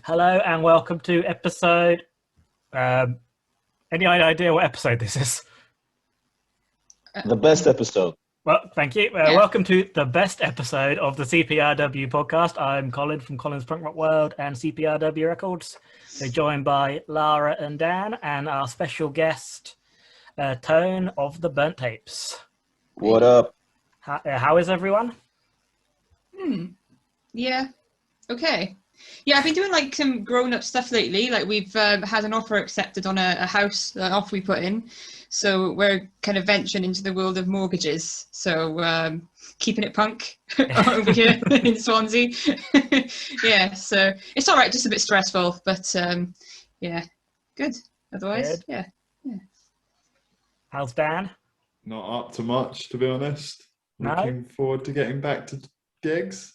Hello and welcome to episode. Um, any idea what episode this is? The best episode. Well, thank you. Yeah. Welcome to the best episode of the CPRW podcast. I'm Colin from Colin's Punk Rock World and CPRW Records. We're joined by Lara and Dan and our special guest, Tun of the Burnt Tapes. What up? How is everyone? Yeah. Okay. Yeah, I've been doing like some grown-up stuff lately. Like we've had an offer accepted on a house, an offer we put in. So we're kind of venturing into the world of mortgages. So keeping it punk over here in Swansea. Yeah, so it's all right, just a bit stressful, but yeah, good. Otherwise, Good. yeah. How's Dan? Not up to much, to be honest. No? Looking forward to getting back to gigs.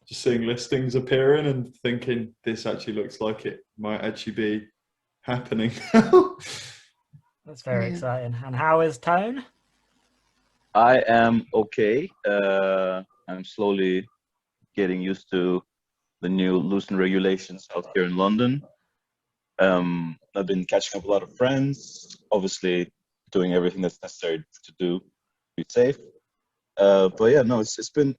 Just seeing listings appearing and thinking this actually looks like it might actually be happening now. That's very Yeah. exciting. And how is Tun? I am okay. I'm slowly getting used to the new loosened regulations out here in London. I've been catching up a lot of friends, obviously doing everything that's necessary to do to be safe. But yeah, no, it's been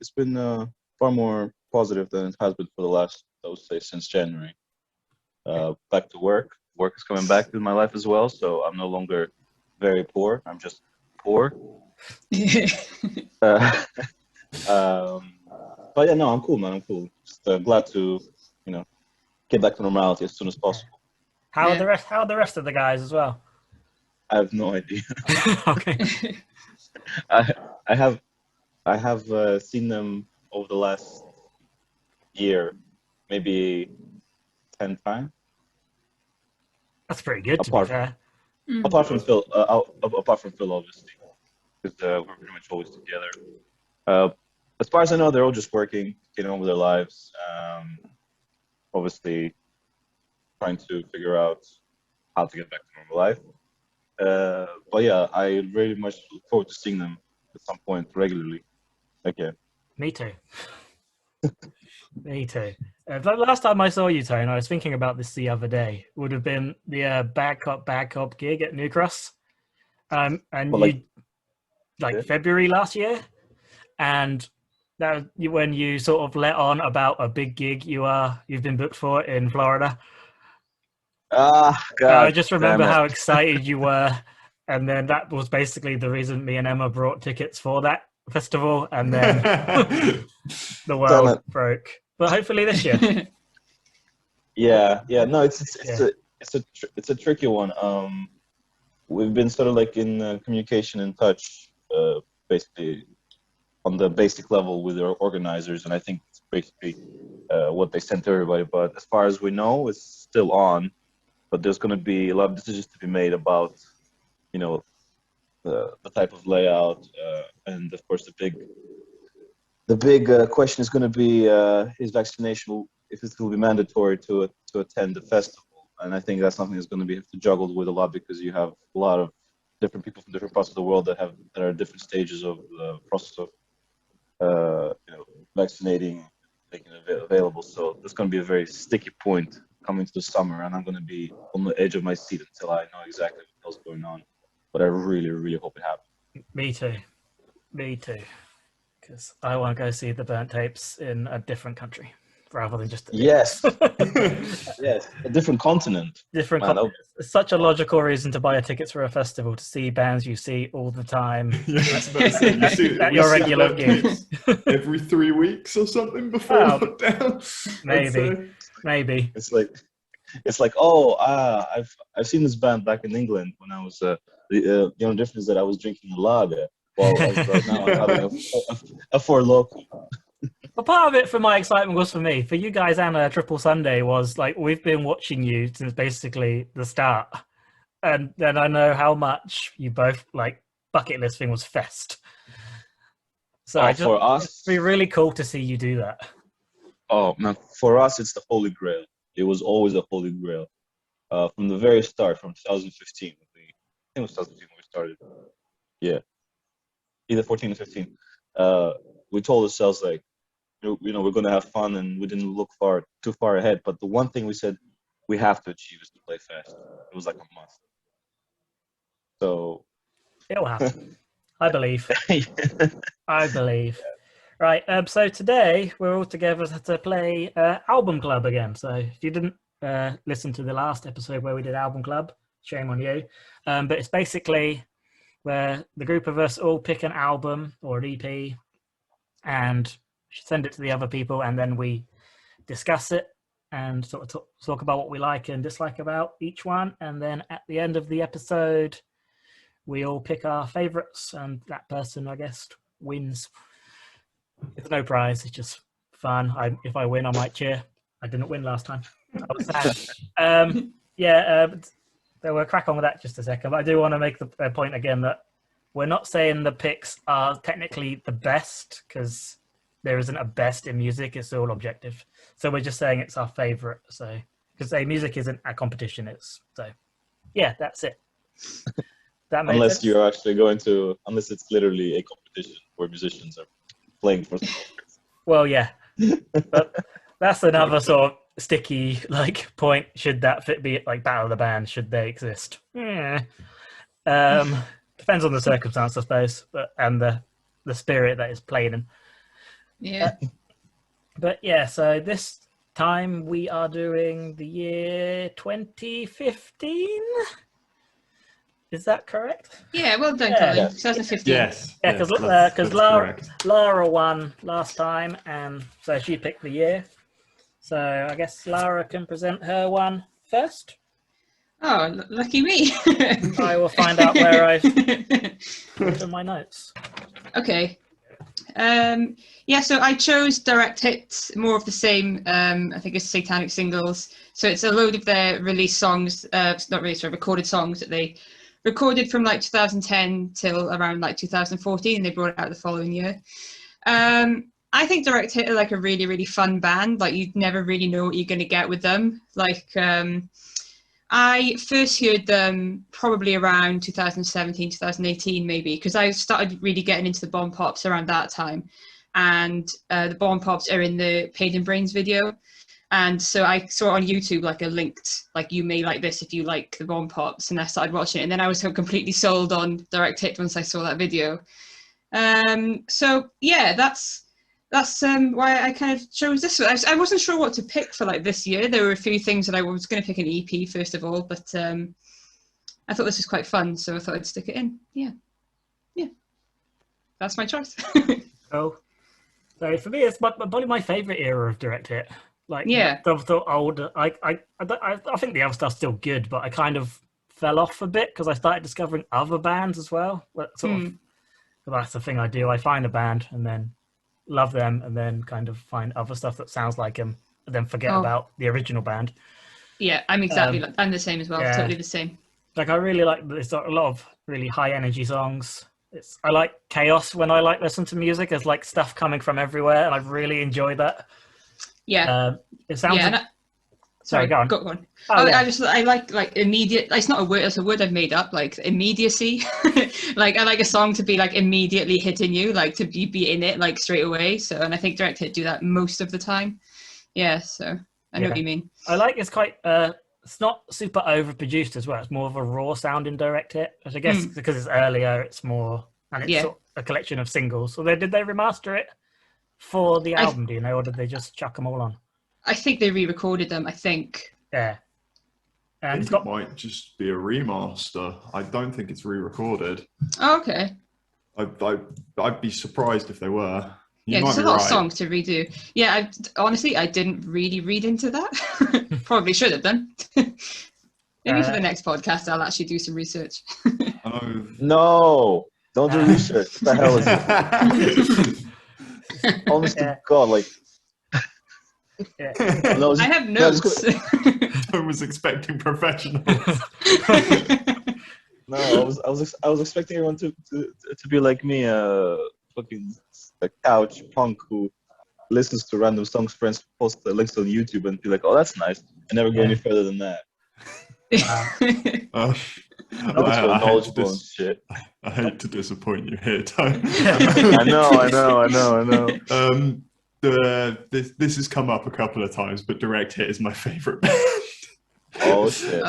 far more positive than it has been for the last, I would say, since January. Back to work. Work is coming back in my life as well, so I'm no longer very poor. I'm just poor. But yeah, no, I'm cool, man. I'm cool. Just glad to, get back to normality as soon as possible. How are Yeah. the rest? How are the rest of the guys as well? I have no idea. Okay. I have seen them over the last year, maybe 10 times. That's pretty good, to be Apart- fair. Apart from Phil, obviously, because we're pretty much always together. As far as I know, they're all just working, getting on with their lives. Obviously, trying to figure out how to get back to normal life. But yeah, I very much look forward to seeing them at some point regularly again. Me too. Me too. The last time I saw you, Tone, I was thinking about this the other day. Would have been the Bad Cop gig at New Cross, and Well, you yeah. February last year, and that when you sort of let on about a big gig you've been booked for in Florida. God. I just remember damn it. how excited you were, and then that was basically the reason me and Emma brought tickets for that festival, and then the Damn world it. broke. But hopefully this year. Yeah. No, it's Yeah. a tricky one. We've been sort of like in communication and touch, basically on the basic level with our organizers, and I think it's basically what they sent to everybody. But as far as we know, it's still on. But there's going to be a lot of decisions to be made about, the type of layout, and of course the big question is going to be is vaccination, if it will be mandatory to attend the festival. And I think that's something that's going to be have to juggle with a lot, because you have a lot of different people from different parts of the world that are at different stages of the process of vaccinating, making it available. So there's going to be a very sticky point coming to the summer, and I'm going to be on the edge of my seat until I know exactly what else going on. But I really, really hope it happens. Me too. Because I want to go see the Burnt Tapes in a different country rather than just Yes, yes, a different continent. different Man, country. It's such a logical reason to buy a tickets for a festival, to see bands you see all the time. Yes, that's it. You see, At we your see regular that gigs. every 3 weeks or something before Oh, lockdown. maybe. Maybe. It's like I've seen this band back in England when I was the only difference is that I was drinking a lager, while right now I'm having a Four Loko. But part of it for my excitement was for me. For you guys and Triple Sunday was like, we've been watching you since basically the start. And then I know how much you both like bucket list thing was fest. So For us, it'd be really cool to see you do that. oh man, for us it's the Holy Grail. It was always a Holy Grail. From the very start, from 2015. I think it was 2015 when we started. Yeah, either 14 or 15. We told ourselves like, we're going to have fun, and we didn't look too far ahead. But the one thing we said we have to achieve is to play fast. It was like a must. So It'll happen. I believe. I believe. Right. So today we're all together to play Album Club again. So if you didn't listen to the last episode where we did Album Club, shame on you. But it's basically where the group of us all pick an album or an EP and send it to the other people, and then we discuss it and sort of talk about what we like and dislike about each one. And then at the end of the episode, we all pick our favourites, and that person, I guess, wins. It's no prize. It's just fun. If I win, I might cheer. I didn't win last time. I was sad. So we'll crack on with that just a second. But I do want to make the point again that we're not saying the picks are technically the best, because there isn't a best in music. It's all objective. So we're just saying it's our favourite. So because music isn't a competition. That's it. That unless sense? you're actually unless it's literally a competition where musicians are playing for. Well, yeah, but that's another sort of sticky point. Should that be like Battle of the Band? Should they exist? Yeah. Depends on the circumstance, I suppose, and the spirit that is played in. Yeah. But yeah, so this time we are doing the year 2015. Is that correct? Yeah, well done, Yeah. Colin. 2015. Yes. Yeah, yes, because that's Lara correct. won last time, and so she picked the year. So I guess Lara can present her one first. Oh, lucky me. I will find out where I've put in my notes. Okay. So I chose direct hits, more of the same. I think it's Satanic Singles. So it's a load of their released songs, recorded songs that they recorded from 2010 till around 2014. They brought it out the following year. I think Direct Hit are a really, really fun band. You'd never really know what you're going to get with them. I first heard them probably around 2017, 2018 maybe, because I started really getting into the Bomb Pops around that time. And the Bomb Pops are in the Paid in Brains video. And so I saw on YouTube a linked, you may like this if you like the Bomb Pops, and I started watching it. And then I was so completely sold on Direct Hit once I saw that video. That's why I kind of chose this one. I wasn't sure what to pick for this year. There were a few things that I was going to pick an EP first of all, but I thought this was quite fun, so I thought I'd stick it in. Yeah. That's my choice. Oh, so for me, it's probably my favourite era of Direct Hit. The older. I think the other stuff's still good, but I kind of fell off a bit because I started discovering other bands as well. That's the thing I do. I find a band and then love them, and then kind of find other stuff that sounds like them, and then forget about the original band. Yeah, I'm exactly. I'm the same as well. Yeah. Totally the same. I really like. There's a lot of really high energy songs. I like chaos when I listen to music. There's stuff coming from everywhere, and I really enjoy that. Yeah. It sounds. Yeah, sorry, go on. Go on. Oh, yeah. I like immediate. It's not a word. It's a word I've made up. Immediacy. I like a song to be immediately hitting you, to be in it straight away. So, and I think Direct Hit do that most of the time. Yeah. So I know what you mean. I it's quite. It's not super overproduced as well. It's more of a raw sound in Direct Hit, which I guess because it's earlier, it's more, and it's sort of a collection of singles. So did they remaster it for the album? Do you know, or did they just chuck them all on? I think they re-recorded them. I think. Yeah. And it might just be a remaster. I don't think it's re-recorded. Oh, okay. I'd be surprised if they were. There's a lot of songs to redo. Yeah, honestly, I didn't really read into that. Probably should have done. Maybe for the next podcast, I'll actually do some research. No, don't do research. What the hell is it? Honest to God, I have notes. I was expecting professionals. No, I was expecting everyone to be like me, fucking a couch punk who listens to random songs friends post the links on YouTube and be like, oh, that's nice. I never go any further than that. I hate to disappoint you here, Ty. I know. this has come up a couple of times, but Direct Hit is my favorite band. Oh shit!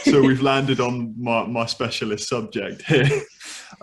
So we've landed on my specialist subject here.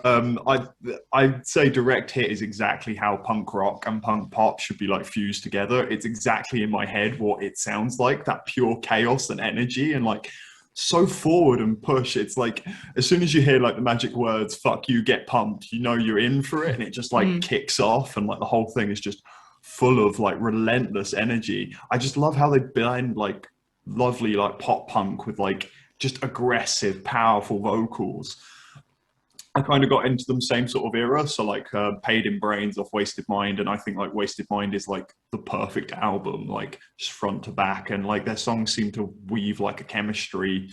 I'd say Direct Hit is exactly how punk rock and punk pop should be like fused together. It's exactly in my head what it sounds like, that pure chaos and energy, and like so forward and push. It's like as soon as you hear like the magic words "fuck you, get pumped," you know you're in for it, and it just like kicks off, and like the whole thing is just full of like relentless energy. I just love how they blend like lovely like pop punk with like just aggressive, powerful vocals. I kind of got into them same sort of era, so like Paid in Brains off Wasted Mind, and I think like Wasted Mind is like the perfect album, like just front to back, and like their songs seem to weave like a chemistry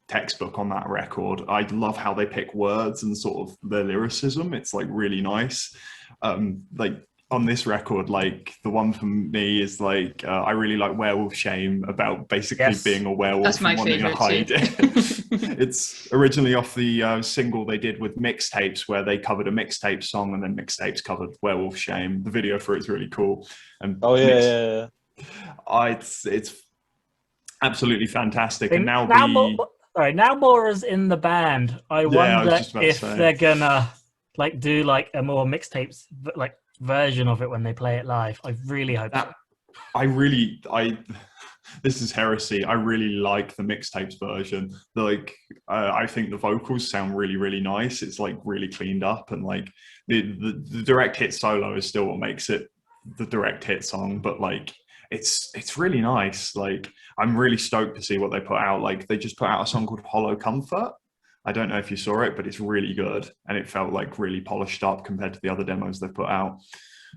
textbook on that record. I love how they pick words and sort of their lyricism. It's like really nice. Like on this record, like the one for me is like I really like Werewolf Shame, about basically being a werewolf. That's my and wanting to hide it. It's originally off the single they did with Mixtapes, where they covered a Mixtape song, and then Mixtapes covered Werewolf Shame. The video for it's really cool. And it's absolutely fantastic. And now now Maura's in the band. I wonder if they're gonna like do like a more Mixtapes like version of it when they play it live. I really hope so. This is heresy. I really like the Mixtapes version. Like I think the vocals sound really, really nice. It's like really cleaned up, and like the Direct Hit solo is still what makes it the Direct Hit song, but like it's really nice. Like I'm really stoked to see what they put out. Like they just put out a song called Hollow Comfort. I don't know if you saw it, but it's really good, and it felt like really polished up compared to the other demos they've put out.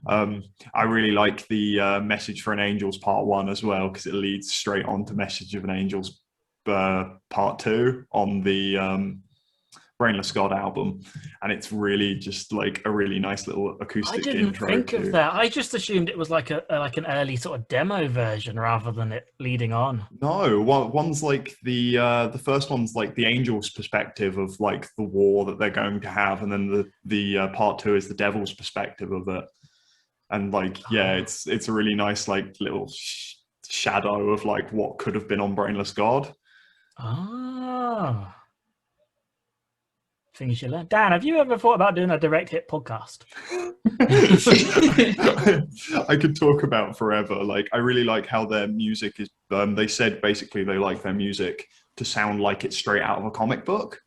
I really like the Message for an Angel's Part 1 as well, because it leads straight on to Message of an Angel's Part 2 on the Brainless God album, and it's really just like a really nice little acoustic intro. I didn't think of that. I just assumed it was like an early sort of demo version rather than it leading on. No, one's like the first one's like the Angel's perspective of like the war that they're going to have, and then the Part 2 is the Devil's perspective of it. And like it's a really nice like little shadow of like what could have been on Brainless God. Things you learn. Dan, have you ever thought about doing a Direct Hit podcast? I could talk about forever. Like I really like how their music is. They said basically they like their music to sound like it's straight out of a comic book.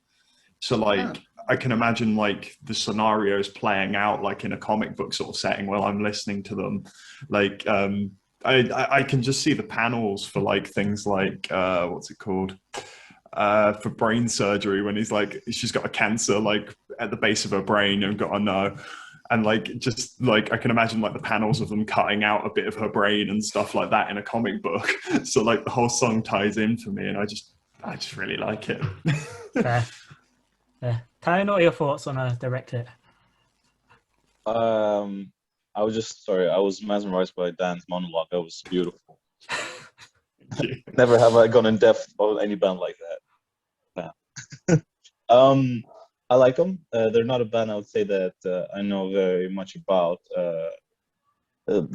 So like I can imagine like the scenarios playing out like in a comic book sort of setting while I'm listening to them. Like I can just see the panels for like things like what's it called? For brain surgery, when he's like she's got a cancer like at the base of her brain and got a no, and like just like I can imagine like the panels of them cutting out a bit of her brain and stuff like that in a comic book. So like the whole song ties in for me, and I just really like it. Fair. Tone, what are your thoughts on a Direct Hit? I was mesmerized by Dan's monologue. That was beautiful. Never have I gone in depth on any band like that. I like them. They're not a band I would say that I know very much about. The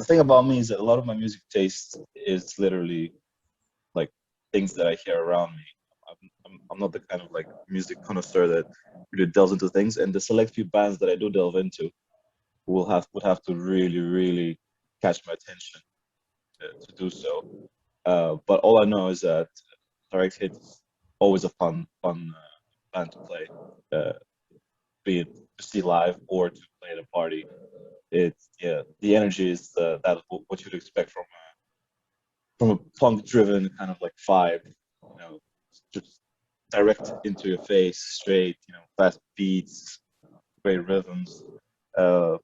thing about me is that a lot of my music taste is literally like things that I hear around me. I'm not the kind of like music connoisseur that really delves into things, and the select few bands that I do delve into would have to really, really catch my attention to do so. But all I know is that Direct Hit is always a fun band to play, be it to see live or to play at a party. It's the energy is that's what you'd expect from a punk-driven kind of like vibe, you know, just direct into your face, straight, you know, fast beats, great rhythms. A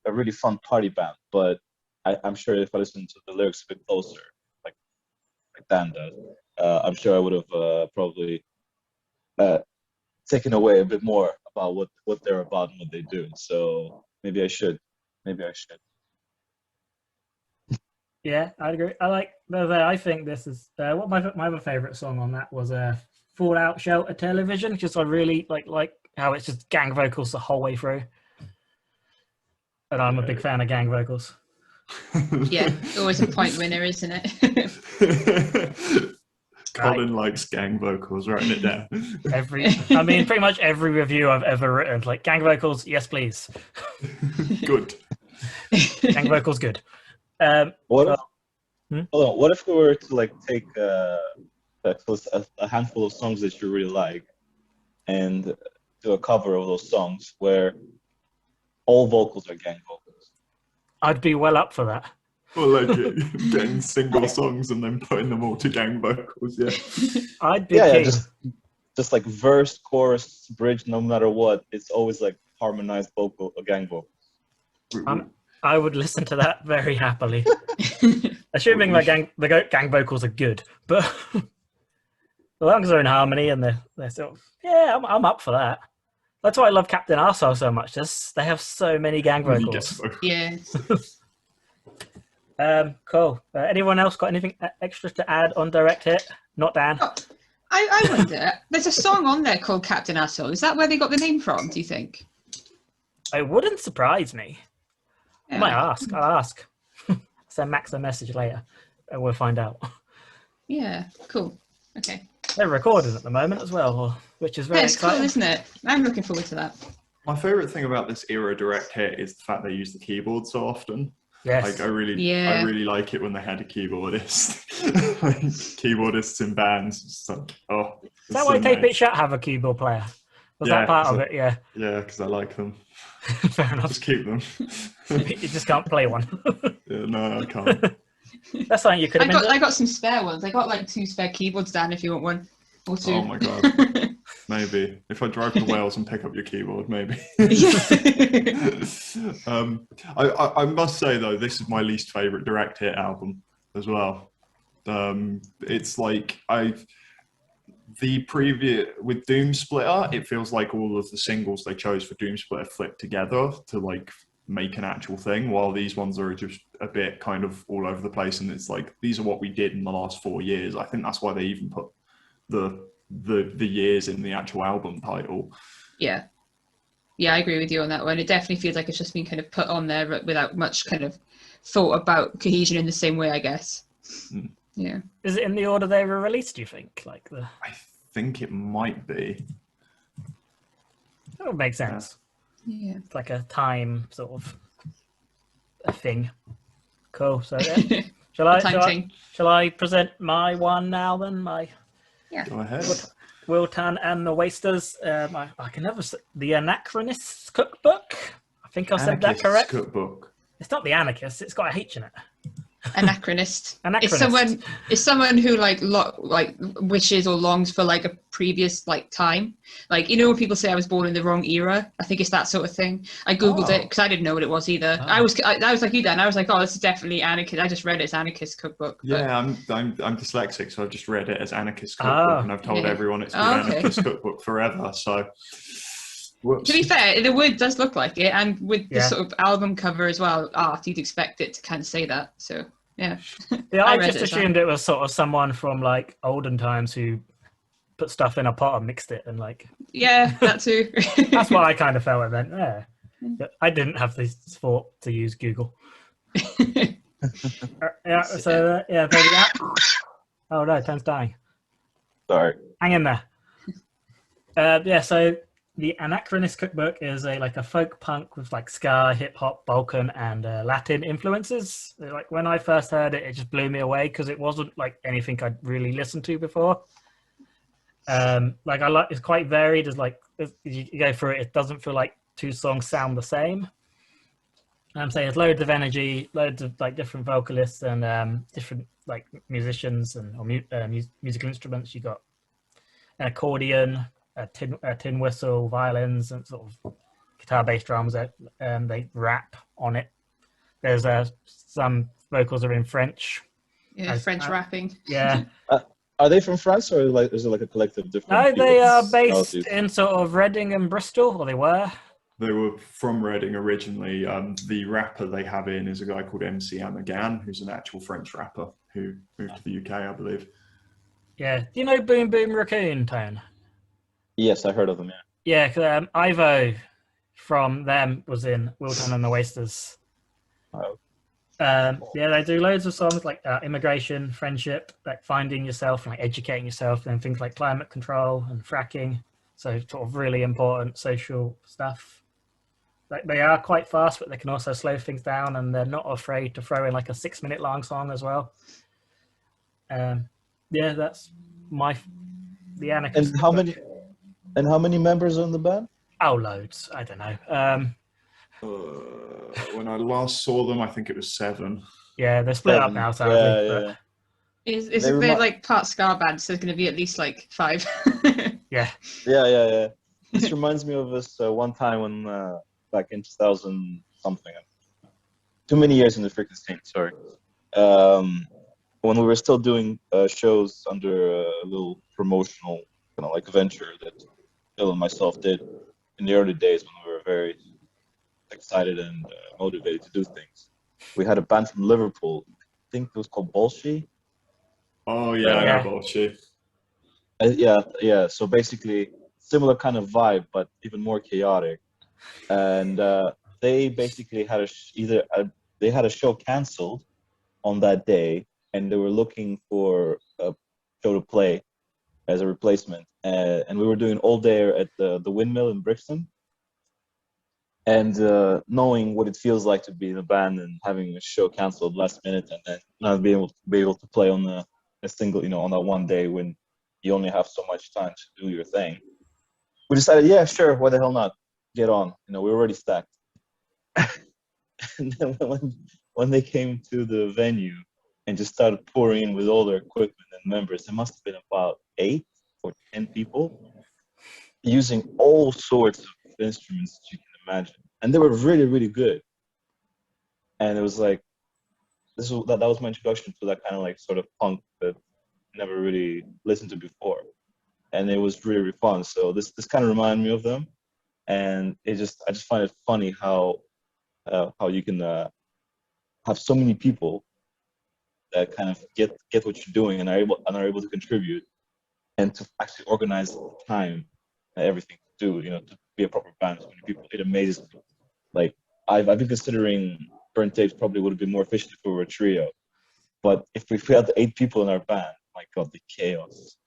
really fun party band. But I'm sure if I listen to the lyrics a bit closer, like Dan does, I'm sure I would have probably taken away a bit more about what they're about and what they do. So maybe I should. Yeah, I'd agree. I think this is what my other favorite song on that was Fallout Shelter Television. Just I really like how it's just gang vocals the whole way through, and I'm a big fan of gang vocals. Yeah, always a point winner, isn't it? Colin likes gang vocals, writing it down. Pretty much every review I've ever written, like gang vocals, yes please. Good. Gang vocals, good. What if, Hmm? hold on, what if we were to like take a handful of songs that you really like and do a cover of those songs where all vocals are gang vocals? I'd be well up for that. Or like getting single songs and then putting them all to gang vocals, yeah. I'd be keen. Just like verse, chorus, bridge, no matter what, it's always like harmonized gang vocals. I would listen to that very happily. Assuming the gang vocals are good, but as long as they're in harmony and they're sort of, yeah, I'm up for that. That's why I love Captain Arsehole so much. They have so many gang vocals. Yeah. Cool. Anyone else got anything extra to add on Direct Hit? Not Dan. Oh, I wonder, there's a song on there called Captain Asshole. Is that where they got the name from, do you think? It wouldn't surprise me. Yeah. I might ask. I'll ask. Send Max a message later and we'll find out. Yeah, cool. Okay. They're recording at the moment as well, which is very exciting. Cool, isn't it? I'm looking forward to that. My favourite thing about this era Direct Hit is the fact they use the keyboard so often. Yes. Like I really like it when they had a keyboardist. Like, keyboardists in bands. Just like, is that why Tape It Shut have a keyboard player? Was that part of it? Yeah. Yeah, because I like them. Fair enough. Just keep them. You just can't play one. Yeah, no, I can't. That's something you could have I got some spare ones. I got like 2 spare keyboards, Dan, if you want one. Or 2. Oh my god. Maybe. If I drive to Wales and pick up your keyboard, maybe. I must say, though, this is my least favourite Direct Hit album as well. It's like with Doom Splitter, it feels like all of the singles they chose for Doom Splitter flipped together to like make an actual thing, while these ones are just a bit kind of all over the place, and it's like these are what we did in the last 4 years. I think that's why they even put the years in the actual album title. Yeah, I agree with you on that one. It definitely feels like it's just been kind of put on there without much kind of thought about cohesion in the same way, I guess. Yeah. Is it in the order they were released, do you think? I think it might be. That would make sense. Yeah. It's like a time sort of a thing. Cool. So yeah. Shall I present my one now then? Go ahead. Tun and The Wasters. I can never say the Anachronist's Cookbook. I think I said that correct. Cookbook. It's not the Anarchist. It's got a H in it. Anachronist. Anachronist. It's someone who like wishes or longs for like a previous like time. Like, you know, when people say I was born in the wrong era, I think it's that sort of thing. I googled it because I didn't know what it was either. I was like you then. I was like, oh, this is definitely anarchist. I just read it as Anarchist Cookbook. But... Yeah, I'm dyslexic, so I've just read it as Anarchist Cookbook, and I've told everyone it's been Anarchist Cookbook forever. So. Whoops. To be fair, the word does look like it, and with the sort of album cover as well, art, you'd expect it to kind of say that. So, yeah. Yeah, I just assumed it was sort of someone from like olden times who put stuff in a pot and mixed it and like. Yeah, that too. That's what I kind of felt it meant. Yeah. I didn't have this thought to use Google. Yeah. So yeah, maybe that. Oh no, Tun's dying. Sorry. Hang in there. Yeah. So. The Anachronist Cookbook is a folk punk with like ska, hip hop, Balkan, and Latin influences. Like when I first heard it, it just blew me away because it wasn't like anything I'd really listened to before. It's quite varied. As you go through it, it doesn't feel like 2 songs sound the same. So there's loads of energy, loads of like different vocalists and different like musicians or musical instruments. You got an accordion. A tin whistle, violins, and sort of guitar, bass, drums. They rap on it. There's some vocals are in French. Yeah, French rapping. Yeah. Are they from France, or is it like a collective different? No, they are based in sort of Reading and Bristol, or they were. They were from Reading originally. The rapper they have in is a guy called MC Amagan, who's an actual French rapper who moved to the UK, I believe. Yeah. Do you know Boom Boom Raccoon, Tone? Yes, I heard of them. Yeah. Yeah, Ivo from them was in Tun and The Wasters. Oh. Yeah, they do loads of songs like immigration, friendship, like finding yourself, like educating yourself, and things like climate control and fracking. So sort of really important social stuff. Like they are quite fast, but they can also slow things down, and they're not afraid to throw in like a 6 minute long song as well. Yeah, that's the anarchist. And how many members are in the band? Oh, loads. I don't know. When I last saw them, I think it was 7. Yeah, they're split up 7. now, sadly. Yeah. Is it they're like part ska band, so there's going to be at least like 5. Yeah. Yeah. This reminds me of this one time when back in 2000 something. Too many years in the freaking scene. Sorry. When we were still doing shows under a little promotional kind of like venture that Bill and myself did in the early days when we were very excited and motivated to do things. We had a band from Liverpool. I think it was called Bolshi. Oh yeah, I know Bolshi. Yeah. So basically, similar kind of vibe, but even more chaotic. And they basically had they had a show canceled on that day, and they were looking for a show to play as a replacement. And we were doing all day at the Windmill in Brixton. And knowing what it feels like to be in a band and having a show canceled last minute, and then not being able to play on a single, on that one day when you only have so much time to do your thing, we decided, yeah, sure, why the hell not? Get on. We were already stacked. And then when they came to the venue and just started pouring in with all their equipment and members, there must have been about 8 or 10 people using all sorts of instruments that you can imagine, and they were really, really good. And it was like that was my introduction to that kind of like sort of punk that I never really listened to before, and it was really, really fun. So this kind of reminded me of them, and I just find it funny how you can have so many people that kind of get what you're doing and are able to contribute, and to actually organize time and everything to do, to be a proper band. So many people, it amazes me. Like I've been considering Burnt Tapes probably would have been more efficient if we were a trio, but if we had 8 people in our band, my God, the chaos.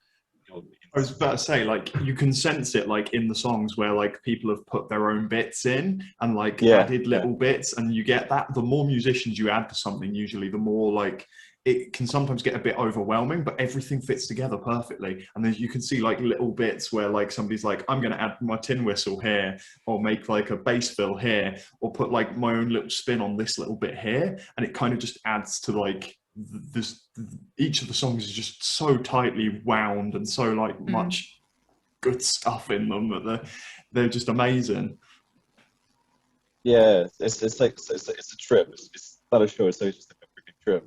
I was about to say, like, you can sense it, like, in the songs where, like, people have put their own bits in and, like, added little bits, and you get that. The more musicians you add to something, usually, the more, like, it can sometimes get a bit overwhelming, but everything fits together perfectly. And then you can see, like, little bits where, like, somebody's like, I'm going to add my tin whistle here, or make, like, a bass fill here, or put, like, my own little spin on this little bit here. And it kind of just adds to, like, each of the songs is just so tightly wound and so like much good stuff in them that they're just amazing. Yeah, it's a trip. It's not a show. It's just like a freaking trip.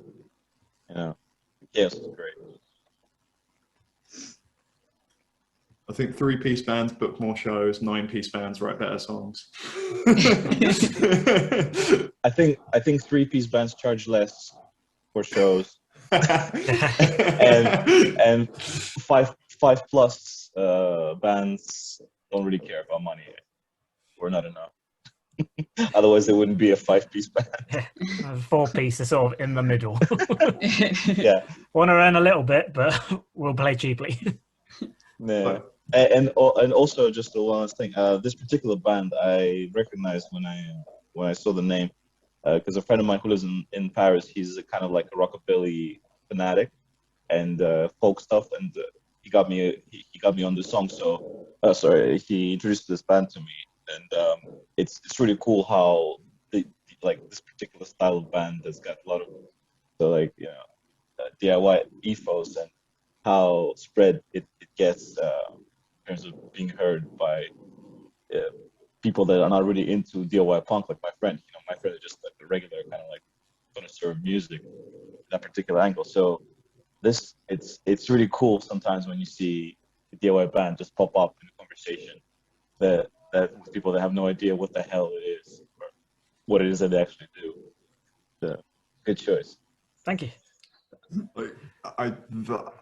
Chaos is great. I think 3-piece bands book more shows. 9-piece bands write better songs. I think 3-piece bands charge less for shows, and 5+ bands don't really care about money, or not enough. Otherwise, it wouldn't be a 5-piece band. 4-piece is sort of in the middle. Yeah, Want to earn a little bit, but we'll play cheaply. Yeah. And also just the last thing, this particular band I recognized when I saw the name. Because a friend of mine who lives in Paris, he's a kind of like a rockabilly fanatic and folk stuff, and he got me on the song. So he introduced this band to me, and it's really cool how like this particular style of band has got a lot of DIY ethos, and how spread it gets in terms of being heard by people that are not really into DIY punk, like my friend. My friend is just like a regular kind of like connoisseur of music, that particular angle. So it's really cool sometimes when you see a DIY band just pop up in a conversation that with people that have no idea what the hell it is or what it is that they actually do. So, good choice. Thank you. Like,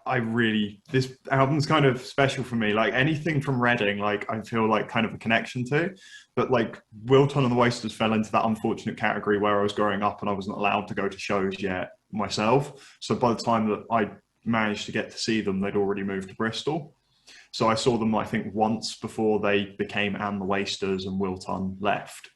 I really, this album's kind of special for me. Like anything from Reading, like I feel like kind of a connection to. But like Wilton and the Wasters fell into that unfortunate category where I was growing up and I wasn't allowed to go to shows yet myself. So by the time that I managed to get to see them, they'd already moved to Bristol. So I saw them, I think, once before they became And the Wasters and Wilton left.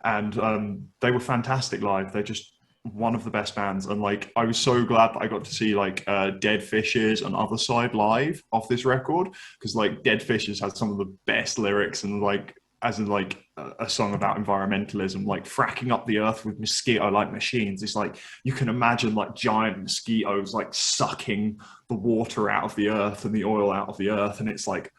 And they were fantastic live. They're just one of the best bands. And like, I was so glad that I got to see like Dead Fishes and Other Side live off this record. Because like Dead Fishes had some of the best lyrics and like, as in like a song about environmentalism, like fracking up the earth with mosquito-like machines. It's like, you can imagine like giant mosquitoes like sucking the water out of the earth and the oil out of the earth. And it's like,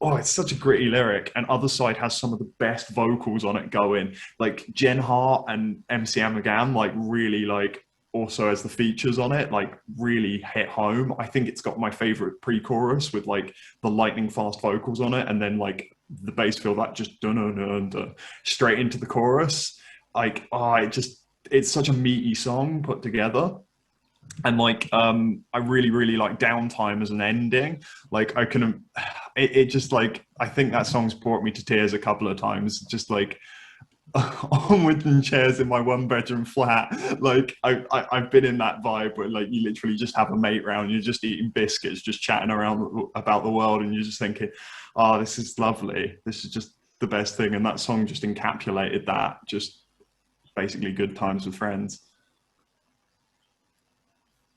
oh, it's such a gritty lyric. And Other Side has some of the best vocals on it going. Like Jen Hart and MC Amagam, like really like also as the features on it, like really hit home. I think it's got my favorite pre-chorus with like the lightning fast vocals on it. And then like the bass fill that just dun straight into the chorus. Like, oh, it's such a meaty song put together. And like I really like Downtime as an ending. Like it just like, I think that song's brought me to tears a couple of times, just like on wooden chairs in my 1-bedroom flat. Like I've been in that vibe where like you literally just have a mate round, you're just eating biscuits, just chatting around about the world, and you're just thinking, oh, this is lovely, this is just the best thing. And that song just encapsulated that, just basically good times with friends.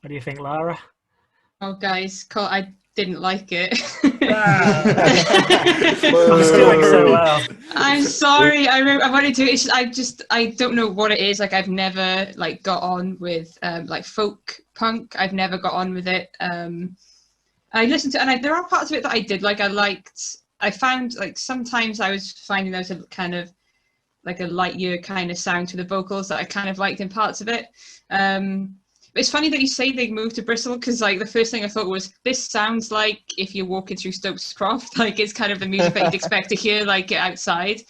What do you think, Lara? Oh, guys, I didn't like it. I'm doing so well. I'm sorry. I wanted to. I don't know what it is. Like I've never like got on with like folk punk. I've never got on with it. I listened to, and there are parts of it that I did like. I found like sometimes I was finding there was a kind of like a light year kind of sound to the vocals that I kind of liked in parts of it. It's funny that you say they moved to Bristol, because like the first thing I thought was, this sounds like if you're walking through Stokes Croft. Like it's kind of the music that you'd expect to hear like outside.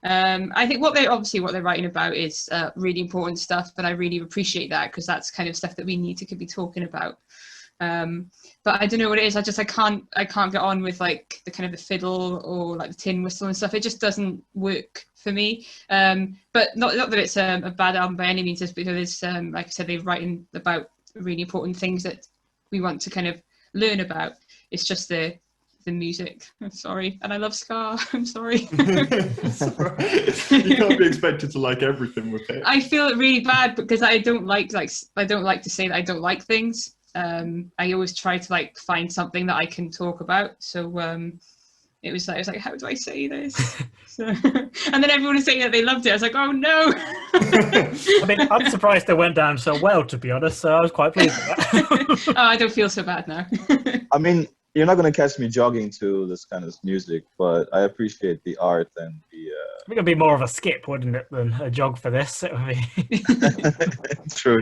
I think what they're writing about is really important stuff, and I really appreciate that, because that's kind of stuff that we need to be talking about. But I don't know what it is. I can't get on with like the kind of the fiddle or like the tin whistle and stuff. It just doesn't work for me. But not that it's a bad album by any means, just because like I said, they're writing about really important things that we want to kind of learn about. It's just the music. I'm sorry, and I love ska. I'm sorry. You can't be expected to like everything with it. I feel really bad because I don't like to say that I don't like things. I always try to like find something that I can talk about. So it was like, how do I say this? So, and then everyone was saying that they loved it. I was like, oh no. I mean, I'm surprised they went down so well, to be honest. So I was quite pleased with that. Oh, I don't feel so bad now. I mean, you're not going to catch me jogging to this kind of music, but I appreciate the art and the... I think it'd be more of a skip, wouldn't it, than a jog for this? It would be... True.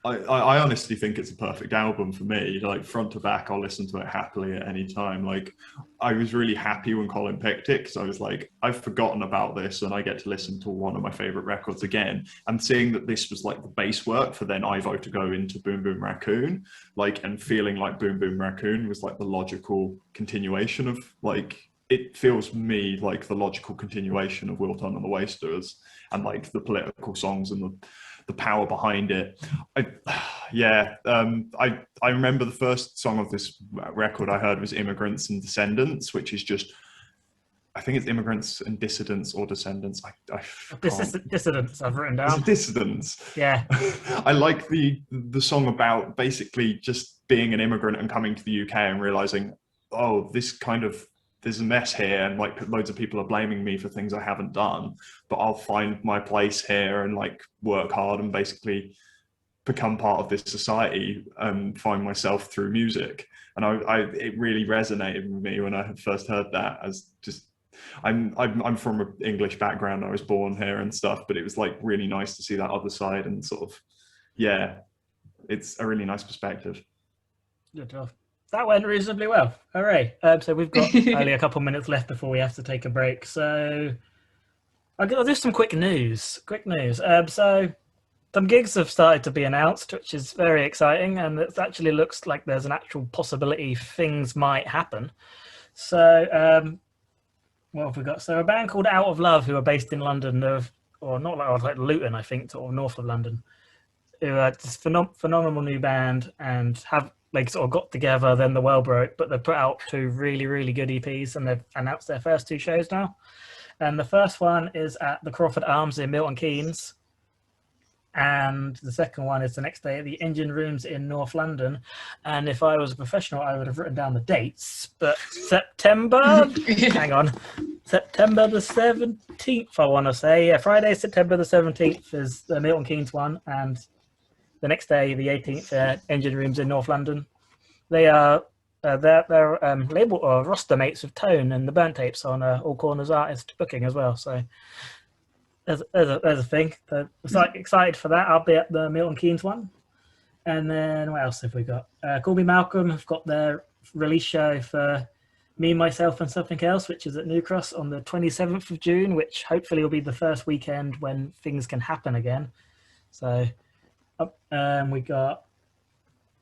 I honestly think it's a perfect album for me. Like front to back, I'll listen to it happily at any time. Like I was really happy when Colin picked it, because I was like, I've forgotten about this and I get to listen to one of my favorite records again. And seeing that this was like the base work for then Ivo to go into Boom Boom Raccoon, like, and feeling like Boom Boom Raccoon was like the logical continuation of like, it feels me like the logical continuation of Wilton and the Wasters, and like the political songs and the power behind it. I remember the first song of this record I heard was Immigrants and Descendants, which is just, I think it's Immigrants and Dissidents or Descendants. Dissidents, I've written down. Dissidents. Yeah. I like the song about basically just being an immigrant and coming to the UK and realizing, oh, there's a mess here, and like loads of people are blaming me for things I haven't done, but I'll find my place here and like work hard and basically become part of this society and find myself through music. And it really resonated with me when I had first heard that. As just, I'm from an English background, I was born here and stuff, but it was like really nice to see that other side, and sort of, yeah, it's a really nice perspective. Good job. That went reasonably well. All right. So we've got only a couple minutes left before we have to take a break. So I'll do some quick news. So some gigs have started to be announced, which is very exciting, and it actually looks like there's an actual possibility things might happen. So, what have we got? So, a band called Out of Love, who are based in London, or not like Luton, I think, or north of London, who are just phenomenal new band, and have like sort of got together. Then the world broke, but they put out 2 really, really good EPs, and they've announced their first 2 shows now. And the first one is at the Crawford Arms in Milton Keynes. And the second one is the next day at the Engine Rooms in North London. And if I was a professional, I would have written down the dates. But September, hang on, September the 17th, I want to say. Yeah, Friday, September the 17th is the Milton Keynes one. And the next day, the 18th, Engine Rooms in North London. They are they're label or roster mates with Tone and the Burnt Tapes on All Corners Artist booking as well. So there's a thing. So excited for that. I'll be at the Milton Keynes one. And then what else have we got? Call Me Malcolm have got their release show for Me, Myself and Something Else, which is at New Cross on the 27th of June, which hopefully will be the first weekend when things can happen again. So we got,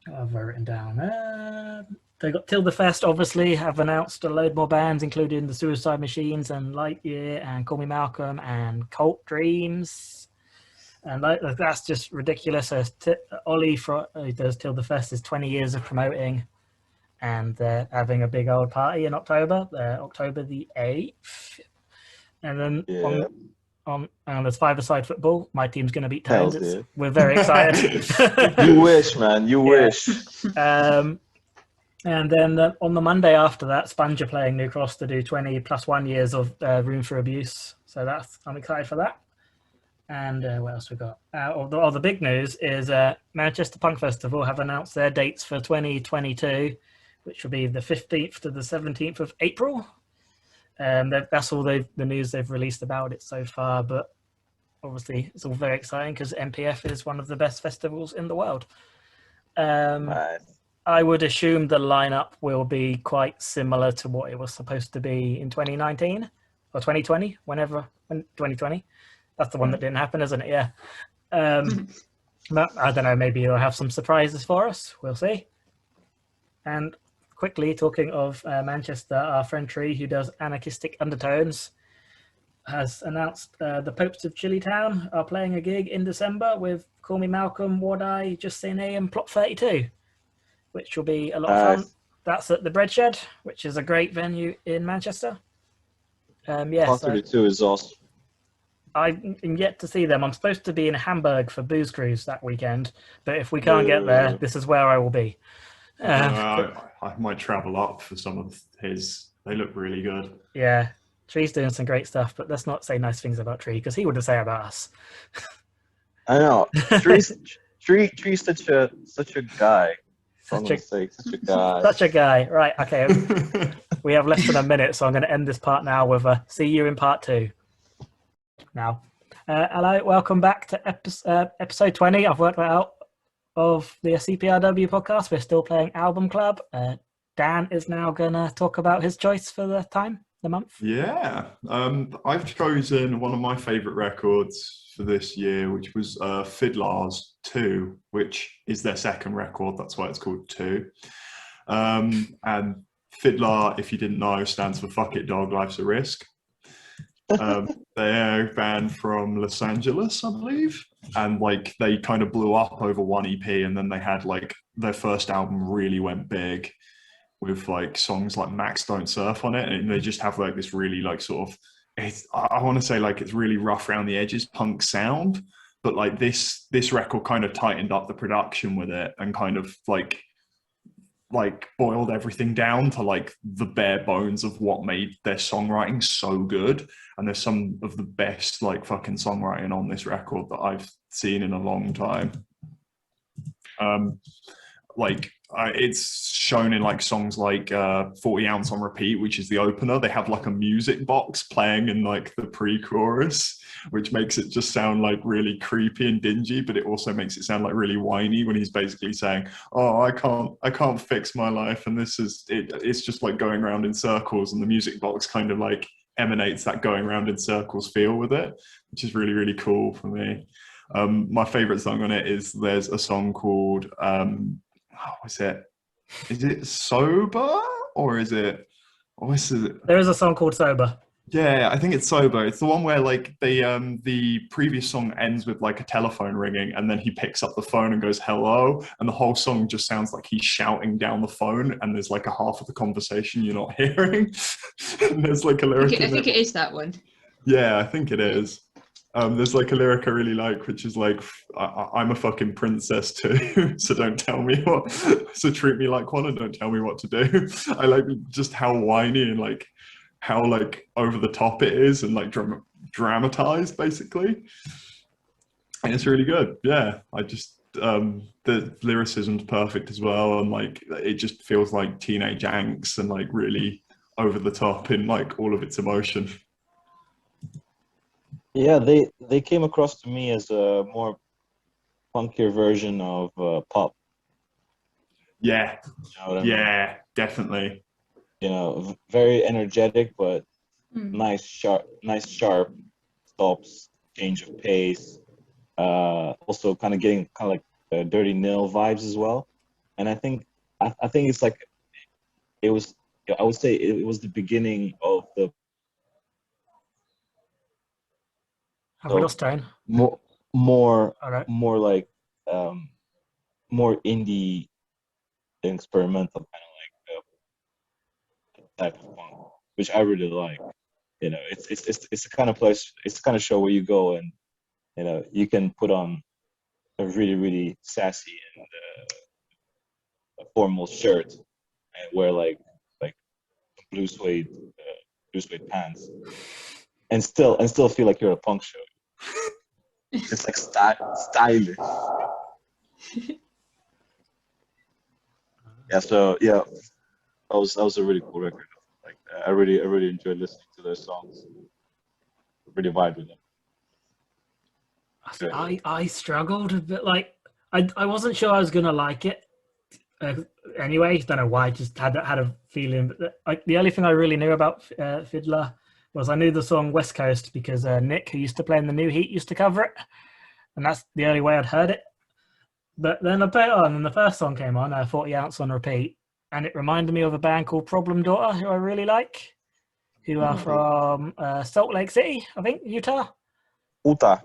what have I written down? They got Till the Fest, obviously, have announced a load more bands, including the Suicide Machines and Lightyear and Call Me Malcolm and Cult Dreams. And that's just ridiculous. Ollie, who does Till the Fest, is 20 years of promoting, and they're having a big old party in October, October the 8th. And then and there's 5-a-side football. My team's going to beat Towns. We're very excited. You wish, man. You wish. And then on the Monday after that, Sponge are playing New Cross to do 20 plus 1 years of Room for Abuse. So I'm excited for that. And what else we got? The big news is Manchester Punk Festival have announced their dates for 2022, which will be the 15th to the 17th of April. That's all the news they've released about it so far. But obviously, it's all very exciting because MPF is one of the best festivals in the world. Nice. I would assume the lineup will be quite similar to what it was supposed to be in 2019 or 2020, when 2020. That's the one that didn't happen, isn't it? Yeah. But I don't know, maybe they'll have some surprises for us. We'll see. And quickly, talking of Manchester, our friend Tree, who does Anarchistic Undertones, has announced the Popes of Chillytown are playing a gig in December with Call Me Malcolm, Ward Eye, Just Say Nay and Plot 32. Which will be a lot of fun. That's at the Bread Shed, which is a great venue in Manchester. Plot 32 is awesome. I'm yet to see them. I'm supposed to be in Hamburg for Booze Cruise that weekend, but if we can't get there, this is where I will be. I might travel up for some of his. They look really good. Yeah, Tree's doing some great stuff, but let's not say nice things about Tree because he would have said about us. I know. Tree's such a guy. Such a guy. Right, okay. We have less than a minute, so I'm going to end this part now with a see you in part 2. Now, hello, welcome back to episode 20. I've worked that out of the CPRW podcast. We're still playing Album Club. Dan is now going to talk about his choice for the month. Yeah, I've chosen one of my favourite records for this year, which was Fidlar's 2, which is their second record. That's why it's called 2. And Fidlar, if you didn't know, stands for Fuck It Dog, Life's a Risk. They're a band from Los Angeles, I believe. And like they kind of blew up over one EP, and then they had like their first album really went big with like songs like Max Don't Surf on it, and they just have like this really like sort of, I want to say like it's really rough around the edges punk sound, but like this record kind of tightened up the production with it and kind of like boiled everything down to like the bare bones of what made their songwriting so good. And there's some of the best like fucking songwriting on this record that I've seen in a long time. It's shown in like songs like 40 Ounce on Repeat, which is the opener. They have like a music box playing in like the pre-chorus, which makes it just sound like really creepy and dingy, but it also makes it sound like really whiny when he's basically saying, oh, I can't fix my life, and it's just like going around in circles, and the music box kind of like emanates that going around in circles feel with it, which is really, really cool for me. My favorite song on it is there's a song called what's it? Is it Sober or is it? What's it? There is a song called Sober. Yeah, I think it's Sober. It's the one where like the previous song ends with like a telephone ringing, and then he picks up the phone and goes hello, and the whole song just sounds like he's shouting down the phone, and there's like a half of the conversation you're not hearing. And there's like a lyric. I think it is that one. Yeah, I think it is. There's like a lyric I really like, which is like, I'm a fucking princess too, so don't tell me what, so treat me like one and don't tell me what to do. I like just how whiny and like how like over the top it is and like dramatized basically. And it's really good. Yeah, I just, the lyricism's perfect as well. And like, it just feels like teenage angst and like really over the top in like all of its emotion. Yeah, they came across to me as a more punkier version of pop. Yeah, You know what I mean? yeah, definitely. You know, very energetic, but nice sharp stops, change of pace. Also, kind of getting kind of like Dirty Nil vibes as well. And I think it's like it was. I would say it was the beginning of the. Have we lost Tone? More All right. more like more indie experimental kind of like type of punk, which I really like. You know, it's the kind of place, it's the kind of show where you go and you know you can put on a really sassy and a formal shirt and wear like blue suede pants and still feel like you're a punk show. It's like stylish. Yeah, so yeah, that was a really cool record. Like I really enjoyed listening to their songs. Really vibed with them. I struggled a bit. Like I wasn't sure I was gonna like it. Anyway, don't know why. Just had a feeling. But like the only thing I really knew about Fidlar was I knew the song West Coast because Nick, who used to play in the New Heat, used to cover it, and that's the only way I'd heard it. But then I put it on, and the first song came on, 40 Ounce on repeat, and it reminded me of a band called Problem Daughter, who I really like, who are from Salt Lake City, I think, Utah. Utah.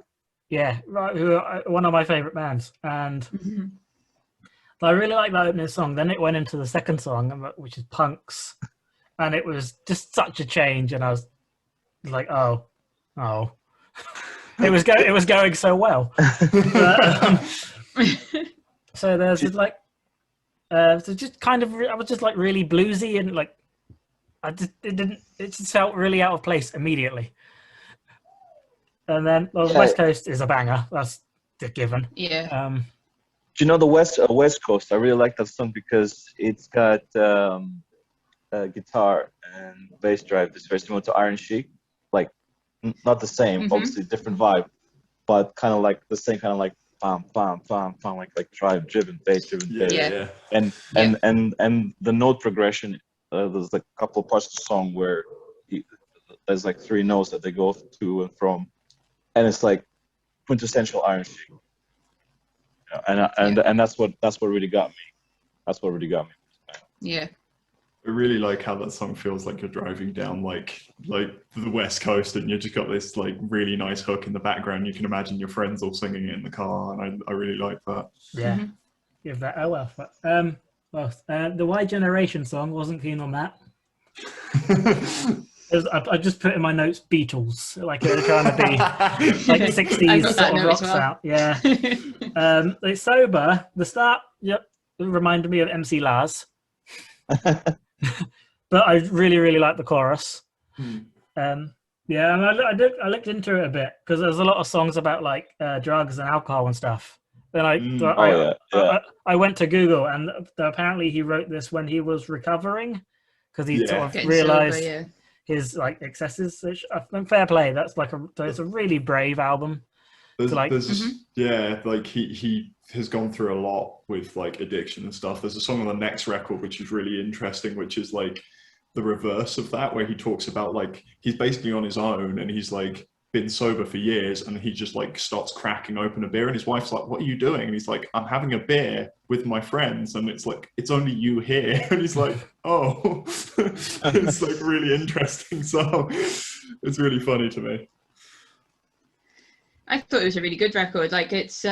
Yeah, right. Who are one of my favorite bands, and I really like that opening song. Then it went into the second song, which is Punks, and it was just such a change, and I was like, oh. It was going so well. But, so there's just like, so just kind of, I was just like really bluesy and like, it just felt really out of place immediately. And then West Coast is a banger. That's a given. Yeah. Do you know the West Coast? I really like that song because it's got guitar and bass drive that's very similar to Iron Sheik. Like, not the same, obviously different vibe, but kind of like the same kind of like bam, like drive-driven, bass-driven bass. Yeah. And the note progression. There's like a couple of parts of the song where there's like 3 notes that they go to and from, and it's like quintessential Iron Sheik. And that's what really got me. That's what really got me. Yeah. I really like how that song feels like you're driving down like the West Coast and you've just got this like really nice hook in the background. You can imagine your friends all singing it in the car, and I really like that. Yeah. Give that OF. The Y Generation song, wasn't keen on that. I just put in my notes Beatles, like they're trying to be like 60s sort of rock sound. Yeah. It's Sober. The start, it reminded me of MC Lars. But I really like the chorus. Yeah, and I looked into it a bit because there's a lot of songs about like drugs and alcohol and stuff. Then I went to Google, and apparently he wrote this when he was recovering because he sort of realized his like excesses. Which, fair play. That's like it's a really brave album. Like he has gone through a lot with like addiction and stuff. There's a song on the next record which is really interesting, which is like the reverse of that, where he talks about like he's basically on his own and he's like been sober for years, and he just like starts cracking open a beer, and his wife's like, "What are you doing?" And he's like, "I'm having a beer with my friends," and it's like, "It's only you here." And he's like, "Oh." It's like really interesting. So it's really funny to me. I thought it was a really good record. Like it's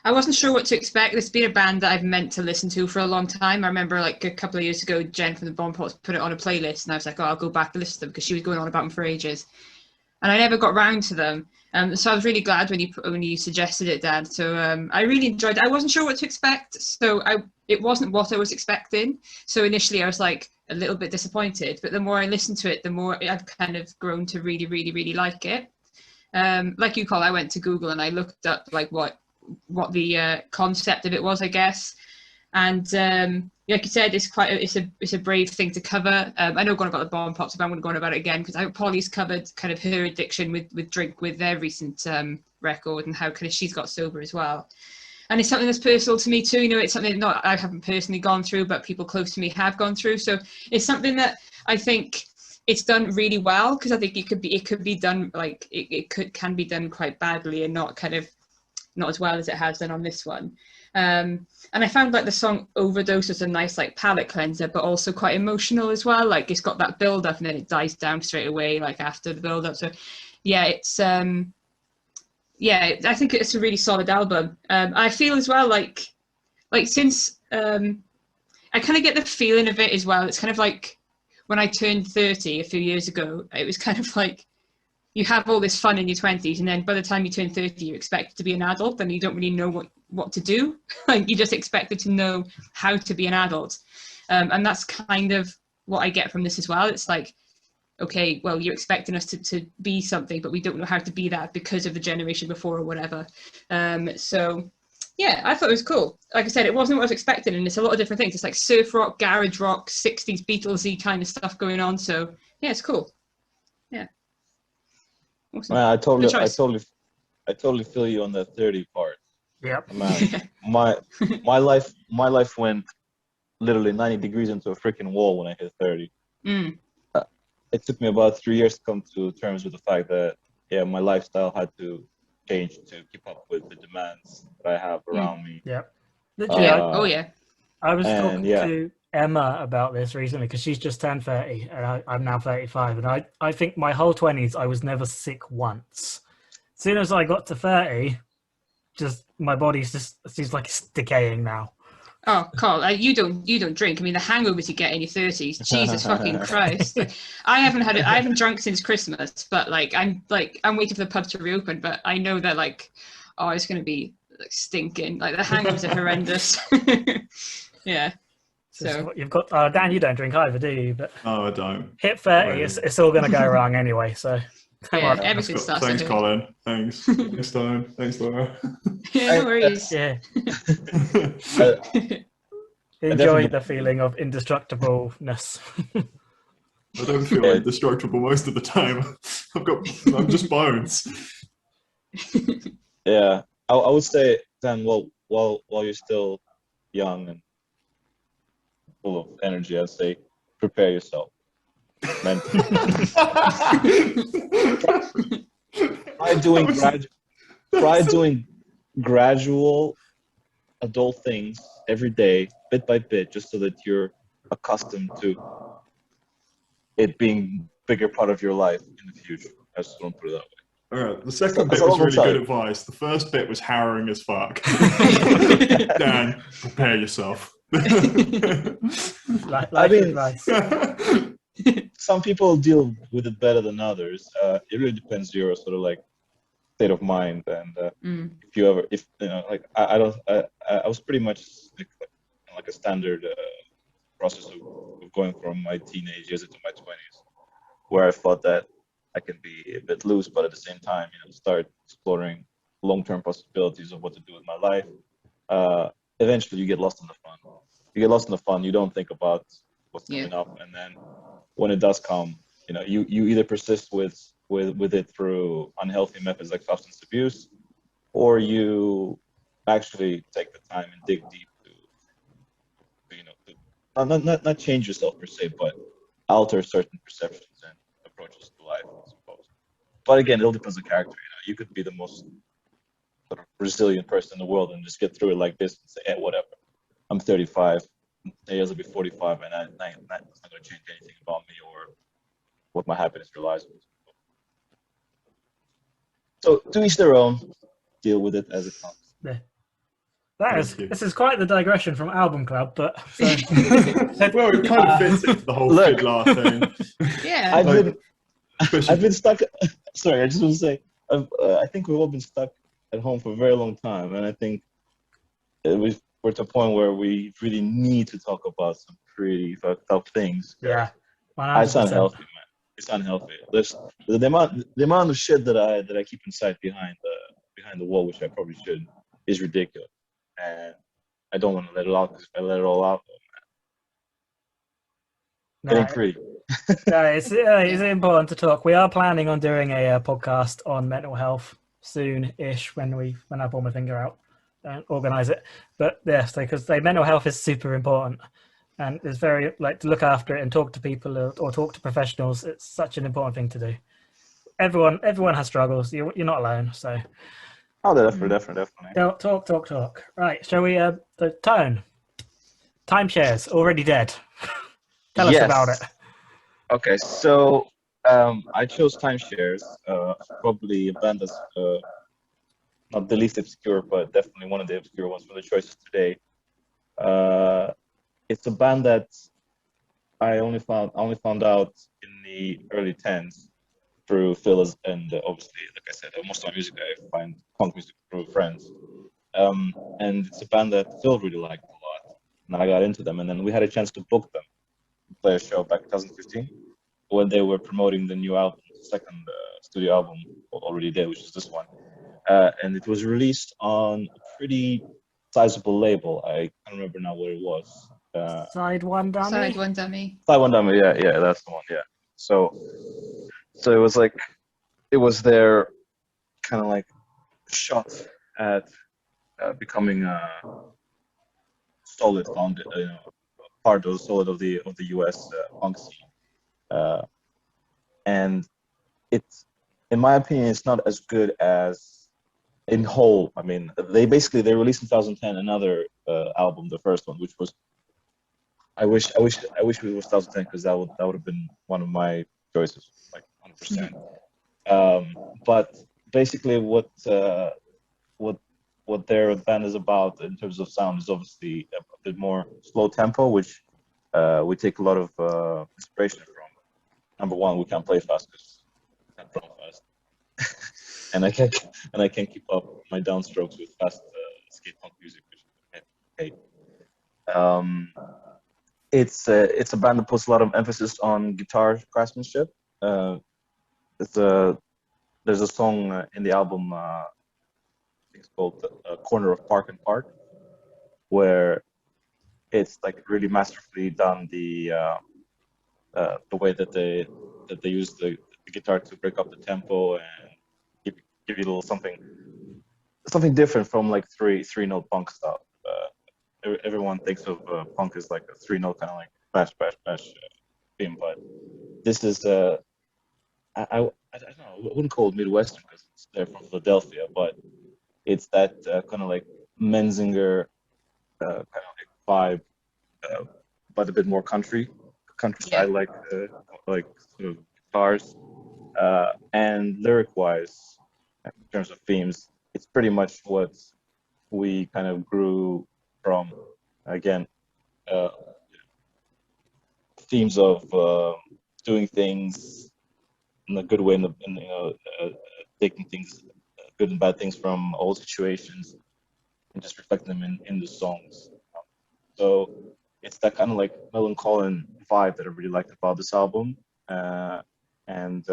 I wasn't sure what to expect. It's been a band that I've meant to listen to for a long time. I remember like a couple of years ago, Jen from the Bomb Pots put it on a playlist, and I was like, "Oh, I'll go back and listen to them," because she was going on about them for ages, and I never got round to them. So I was really glad when you suggested it, Dad. So I really enjoyed it. I wasn't sure what to expect, so it wasn't what I was expecting. So initially I was like a little bit disappointed, but the more I listened to it, the more I've kind of grown to really, really, really like it. Like you, Colin, I went to Google and I looked up like what the concept of it was, I guess. And like you said, it's a brave thing to cover. I know going about the Bomb Pots, but I'm going to go on about it again because Polly's covered kind of her addiction with drink with their recent record, and how kind of she's got sober as well. And it's something that's personal to me too. You know, it's something that I haven't personally gone through, but people close to me have gone through. So it's something that I think it's done really well, because I think it could be done like can be done quite badly and not as well as it has done on this one. And I found like the song Overdose was a nice like palate cleanser, but also quite emotional as well. Like it's got that build up and then it dies down straight away, like after the build up. So yeah, it's I think it's a really solid album. I feel as well like since I kind of get the feeling of it as well. It's kind of like when I turned 30 a few years ago, it was kind of like you have all this fun in your 20s, and then by the time you turn 30, you're expected to be an adult, and you don't really know what to do. Like, you're just expected to know how to be an adult. And that's kind of what I get from this as well. It's like, okay, well, you're expecting us to be something, but we don't know how to be that because of the generation before or whatever. So, yeah, I thought it was cool. Like I said, it wasn't what I was expecting, and it's a lot of different things. It's like surf rock, garage rock, 60s Beatlesy kind of stuff going on. So, yeah, it's cool. Yeah. Awesome. Man, I totally feel you on that 30 part. Yep. Man, my life went literally 90 degrees into a freaking wall when I hit 30. It took me about 3 years to come to terms with the fact that my lifestyle had to change to keep up with the demands that I have around me. Yep. Literally, I was and talking to Emma about this recently because she's just turned 30 and I'm now 35, and I think my whole 20s I was never sick once. As soon as I got to 30, just my body seems like it's decaying now. Oh, Carl, you don't drink. I mean, the hangovers you get in your 30s, Jesus fucking Christ! Like, I haven't drunk since Christmas, but I'm waiting for the pub to reopen. But I know that it's going to be like stinking. Like the hangovers are horrendous. Yeah. So you've got Dan, you don't drink either, do you? But no, I don't. Hit 30, it's all going to go wrong anyway. So yeah, everything starts. Thanks, Colin. Thanks. Thanks, Tom. Thanks, Lara. Yeah, no worries. Yeah. Enjoy the feeling of indestructibleness. I don't feel indestructible most of the time. I'm just bones. Yeah, I would say then, while you're still young and full of energy, I'd say prepare yourself mentally. Try doing gradual adult things every day, bit by bit, just so that you're accustomed to it being a bigger part of your life in the future. I just don't put it that way. All right, the second bit was really good advice. The first bit was harrowing as fuck. Dan, prepare yourself. Advice. Some people deal with it better than others. It really depends your sort of like state of mind, and I was pretty much like a standard process of going from my teenage years into my 20s, where I thought that I can be a bit loose, but at the same time, start exploring long-term possibilities of what to do with my life. Eventually, you get lost in the fun. You don't think about what's coming up, and then when it does come, you either persist with it through unhealthy methods like substance abuse, or you actually take the time and dig deep to not change yourself per se, but alter certain perceptions and approaches to life, I suppose. but again, it all depends on character. You could be the most sort of resilient person in the world and just get through it like this and say, hey, whatever. I'm 35. 10 years will be 45, and that's not going to change anything about me or what my happiness relies on. So to each their own. Deal with it as it comes. Yeah. This is quite the digression from Album Club, but so. Well, it kind of fits into the whole Fidlar thing. Yeah. I've been stuck. Sorry, I just want to say, I think we've all been stuck at home for a very long time, and I think we're at a point where we really need to talk about some pretty fucked up things. Yeah, 100%. It's unhealthy, man. It's unhealthy. There's the amount of shit that I keep inside behind the wall, which I probably should, is ridiculous, and I don't want to let it out, because if I let it all out, it ain't pretty. No, it's important to talk. We are planning on doing a podcast on mental health soon-ish when I pull my finger out and organize it. But yes, because mental health is super important, and it's very to look after it and talk to people or talk to professionals. It's such an important thing to do. Everyone has struggles. You're not alone. So. Oh, definitely. Talk. Right, shall we? The Tone. Timeshares already dead. Tell us about it. Okay, so I chose Timeshares, probably a band that's not the least obscure, but definitely one of the obscure ones from the choices today. It's a band that I only found out in the early 10s through Phil, and obviously, like I said, most of my music I find punk music through friends. And it's a band that Phil really liked a lot, and I got into them, and then we had a chance to book them, play a show back in 2015 when they were promoting the new album, the second studio album already there, which is this one, and it was released on a pretty sizable label. I can't remember now what it was. Side One Dummy. Side One Dummy. Side One Dummy. Yeah, that's the one. Yeah. So it was it was their kind of shot at becoming a solid part of the US punk scene, and it's, in my opinion, it's not as good as in whole. I mean, they released in 2010 another album, the first one, which was, I wish it was 2010, because that would have been one of my choices, 100%. But basically, what their band is about in terms of sound is obviously a bit more slow tempo, which we take a lot of inspiration from. Number one, we can't play fast because we can't drum fast, and I can't keep up my downstrokes with fast skate punk music, which I hate. It's a band that puts a lot of emphasis on guitar craftsmanship. There's a song in the album, I think it's called "Corner of Park and Park," where it's really masterfully done, the way that they use the guitar to break up the tempo and give you a little something different from three note punk stuff. Everyone thinks of punk as a 3-note kind of bash theme, but this is I don't know, I wouldn't call it Midwestern because they're from Philadelphia, but it's that kind of Menzinger kind of vibe, but a bit more countryside, sort of guitars, and lyric-wise, in terms of themes, it's pretty much what we kind of grew from. Again, themes of doing things in a good way, taking things, good and bad things from old situations, and just reflecting them in the songs. So it's that kind of melancholy vibe that I really liked about this album, and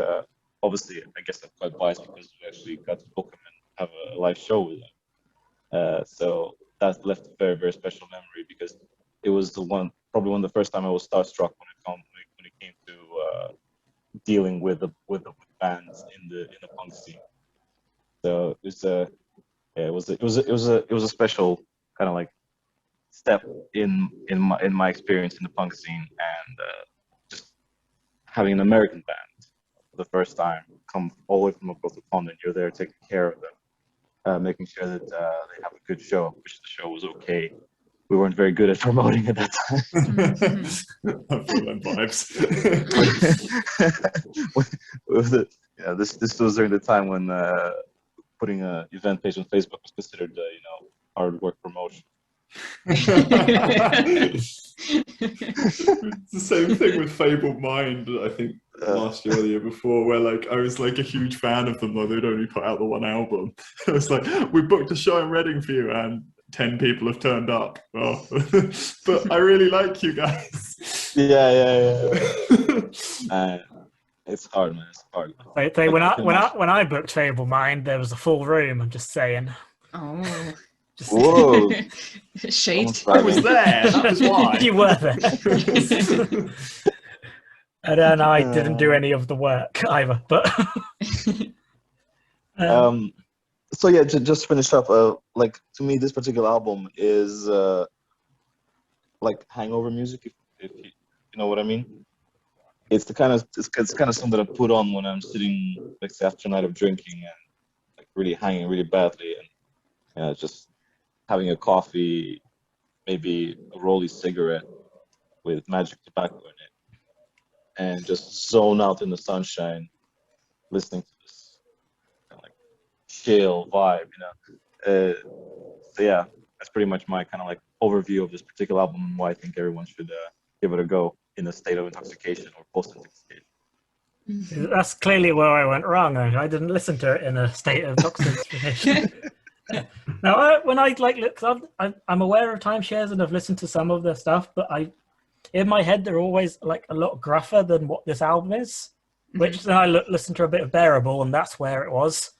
obviously, I guess I'm quite biased because we actually got to book him and have a live show with him. So that left a very, very special memory, because it was probably one of the first time I was starstruck when it came to dealing with the bands in the punk scene. So it was a special kind of step in my experience in the punk scene, and just having an American band for the first time, come all the way from across the pond, and you're there taking care of them, making sure that they have a good show, which the show was okay. We weren't very good at promoting at that time. I feel them vibes. This was during the time when putting an event page on Facebook was considered, hard work promotion. It's the same thing with Fabled Mind, I think last year or the year before, where like I was like a huge fan of them, though they'd only put out the one album. I was like, we booked a show in Reading for you, and 10 people have turned up. Oh. But I really like you guys. Yeah. It's hard, man. It's hard. When I booked Fable Mind, there was a full room. I'm just saying. Oh. Just Whoa! Shade. I was there. That was why. You were there. And then I didn't do any of the work either. But so yeah, just to finish up, like to me, this particular album is like hangover music, if you know what I mean. It's kind of something that I put on when I'm sitting, like, say, after a night of drinking and like really hanging really badly, and just having a coffee, maybe a rolly cigarette with magic tobacco in it, and just zone out in the sunshine, listening to this kind of like chill vibe, So yeah, that's pretty much my kind of like overview of this particular album and why I think everyone should give it a go in a state of intoxication or post-intoxication. That's clearly where I went wrong. I didn't listen to it in a state of intoxication. Now, when I like look, I'm aware of Timeshares and I've listened to some of their stuff, but in my head they're always like a lot gruffer than what this album is. Which then I listened to a bit of Bearable, and that's where it was.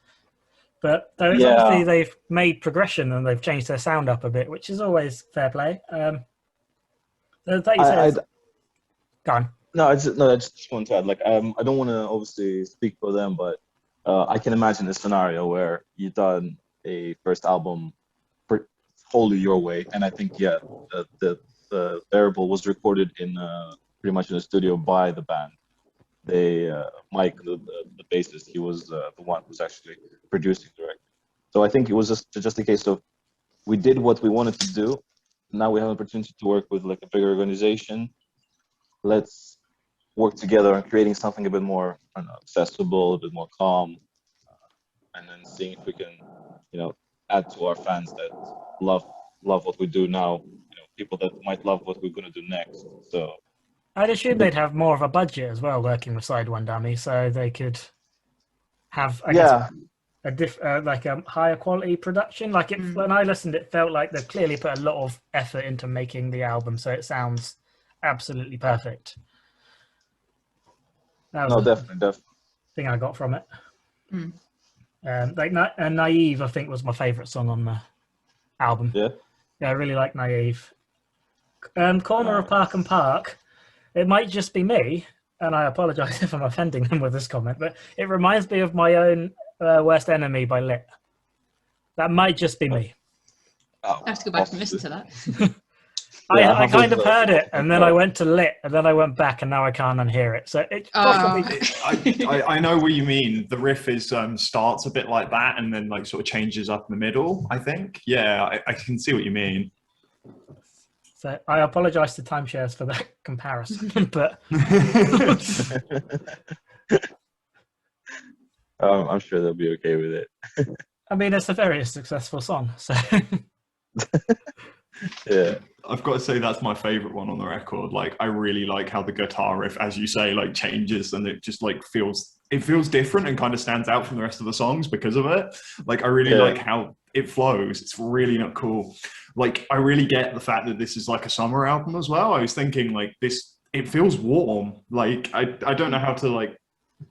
But obviously they've made progression and they've changed their sound up a bit, which is always fair play. Go on. No, I just want to add, like, I don't want to obviously speak for them, but I can imagine a scenario where you've done a first album wholly your way, and I think the Bearable was recorded in pretty much in the studio by the band. Mike, the bassist, he was the one who's actually producing the record. So I think it was just a case of we did what we wanted to do. Now we have an opportunity to work with like a bigger organization. Let's work together on creating something a bit more accessible, a bit more calm, and then seeing if we can, add to our fans that love what we do now. People that might love what we're going to do next. So I'd assume they'd have more of a budget as well, working with Side One Dummy, so they could have a higher quality production. Like when I listened, it felt like they've clearly put a lot of effort into making the album, so it sounds absolutely perfect. That was definitely thing I got from it. Naive, I think, was my favorite song on the album. Yeah, I really like Naive. Corner of Park and Park. It might just be me, and I apologize if I'm offending them with this comment, but it reminds me of my own Worst Enemy by Lit. That might just be me. I have to go back and listen to that. I kind of heard it, and then I went to Lit, and then I went back, and now I can't unhear it. So it possibly. I know what you mean. The riff starts a bit like that, and then like sort of changes up in the middle. I think. Yeah, I can see what you mean. So I apologise to Timeshares for that comparison, but I'm sure they'll be okay with it. I mean, it's a very successful song, so yeah. I've got to say that's my favorite one on the record. Like, I really like how the guitar riff, as you say, like changes, and it just like feels different and kind of stands out from the rest of the songs because of it. Like, I really like how it flows. It's really not cool. Like, I really get the fact that this is like a summer album as well. I was thinking like this, it feels warm. Like, I don't know how to like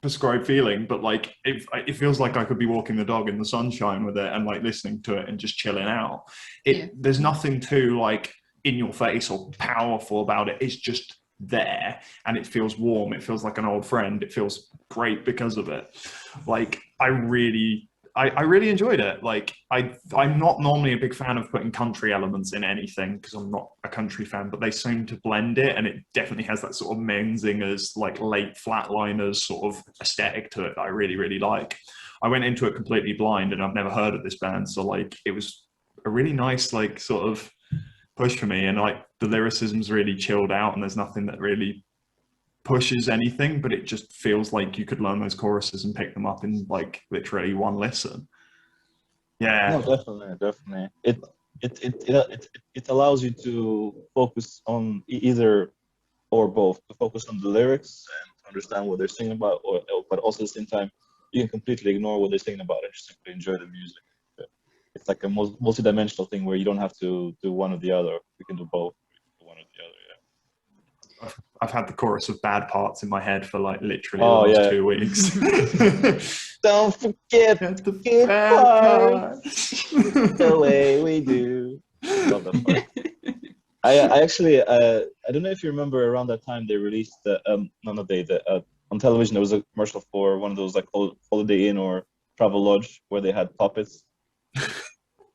prescribe feeling, but like it feels like I could be walking the dog in the sunshine with it and like listening to it and just chilling out. There's nothing too like in your face or powerful about it. It's just there, and it feels warm. It feels like an old friend. It feels great because of it. Like, I really I really enjoyed it. Like I'm not normally a big fan of putting country elements in anything because I'm not a country fan, but they seem to blend it, and it definitely has that sort of Menzingers, like late Flatliners sort of aesthetic to it that I really, really like. I went into it completely blind, and I've never heard of this band, so like it was a really nice like sort of push for me, and like the lyricism's really chilled out, and there's nothing that really pushes anything, but it just feels like you could learn those choruses and pick them up in like literally one listen. Yeah. No, definitely. It allows you to focus on either or both. To focus on the lyrics and understand what they're singing about, but also at the same time, you can completely ignore what they're singing about and just simply enjoy the music. It's like a multi-dimensional thing where you don't have to do one or the other. You can do both, one or the other. Yeah. I've had the chorus of Bad Parts in my head for like literally the last 2 weeks. Don't forget the good parts, the way we do. Love that part. I actually, I don't know if you remember around that time they released on television there was a commercial for one of those like Holiday Inn or Travel Lodge where they had puppets,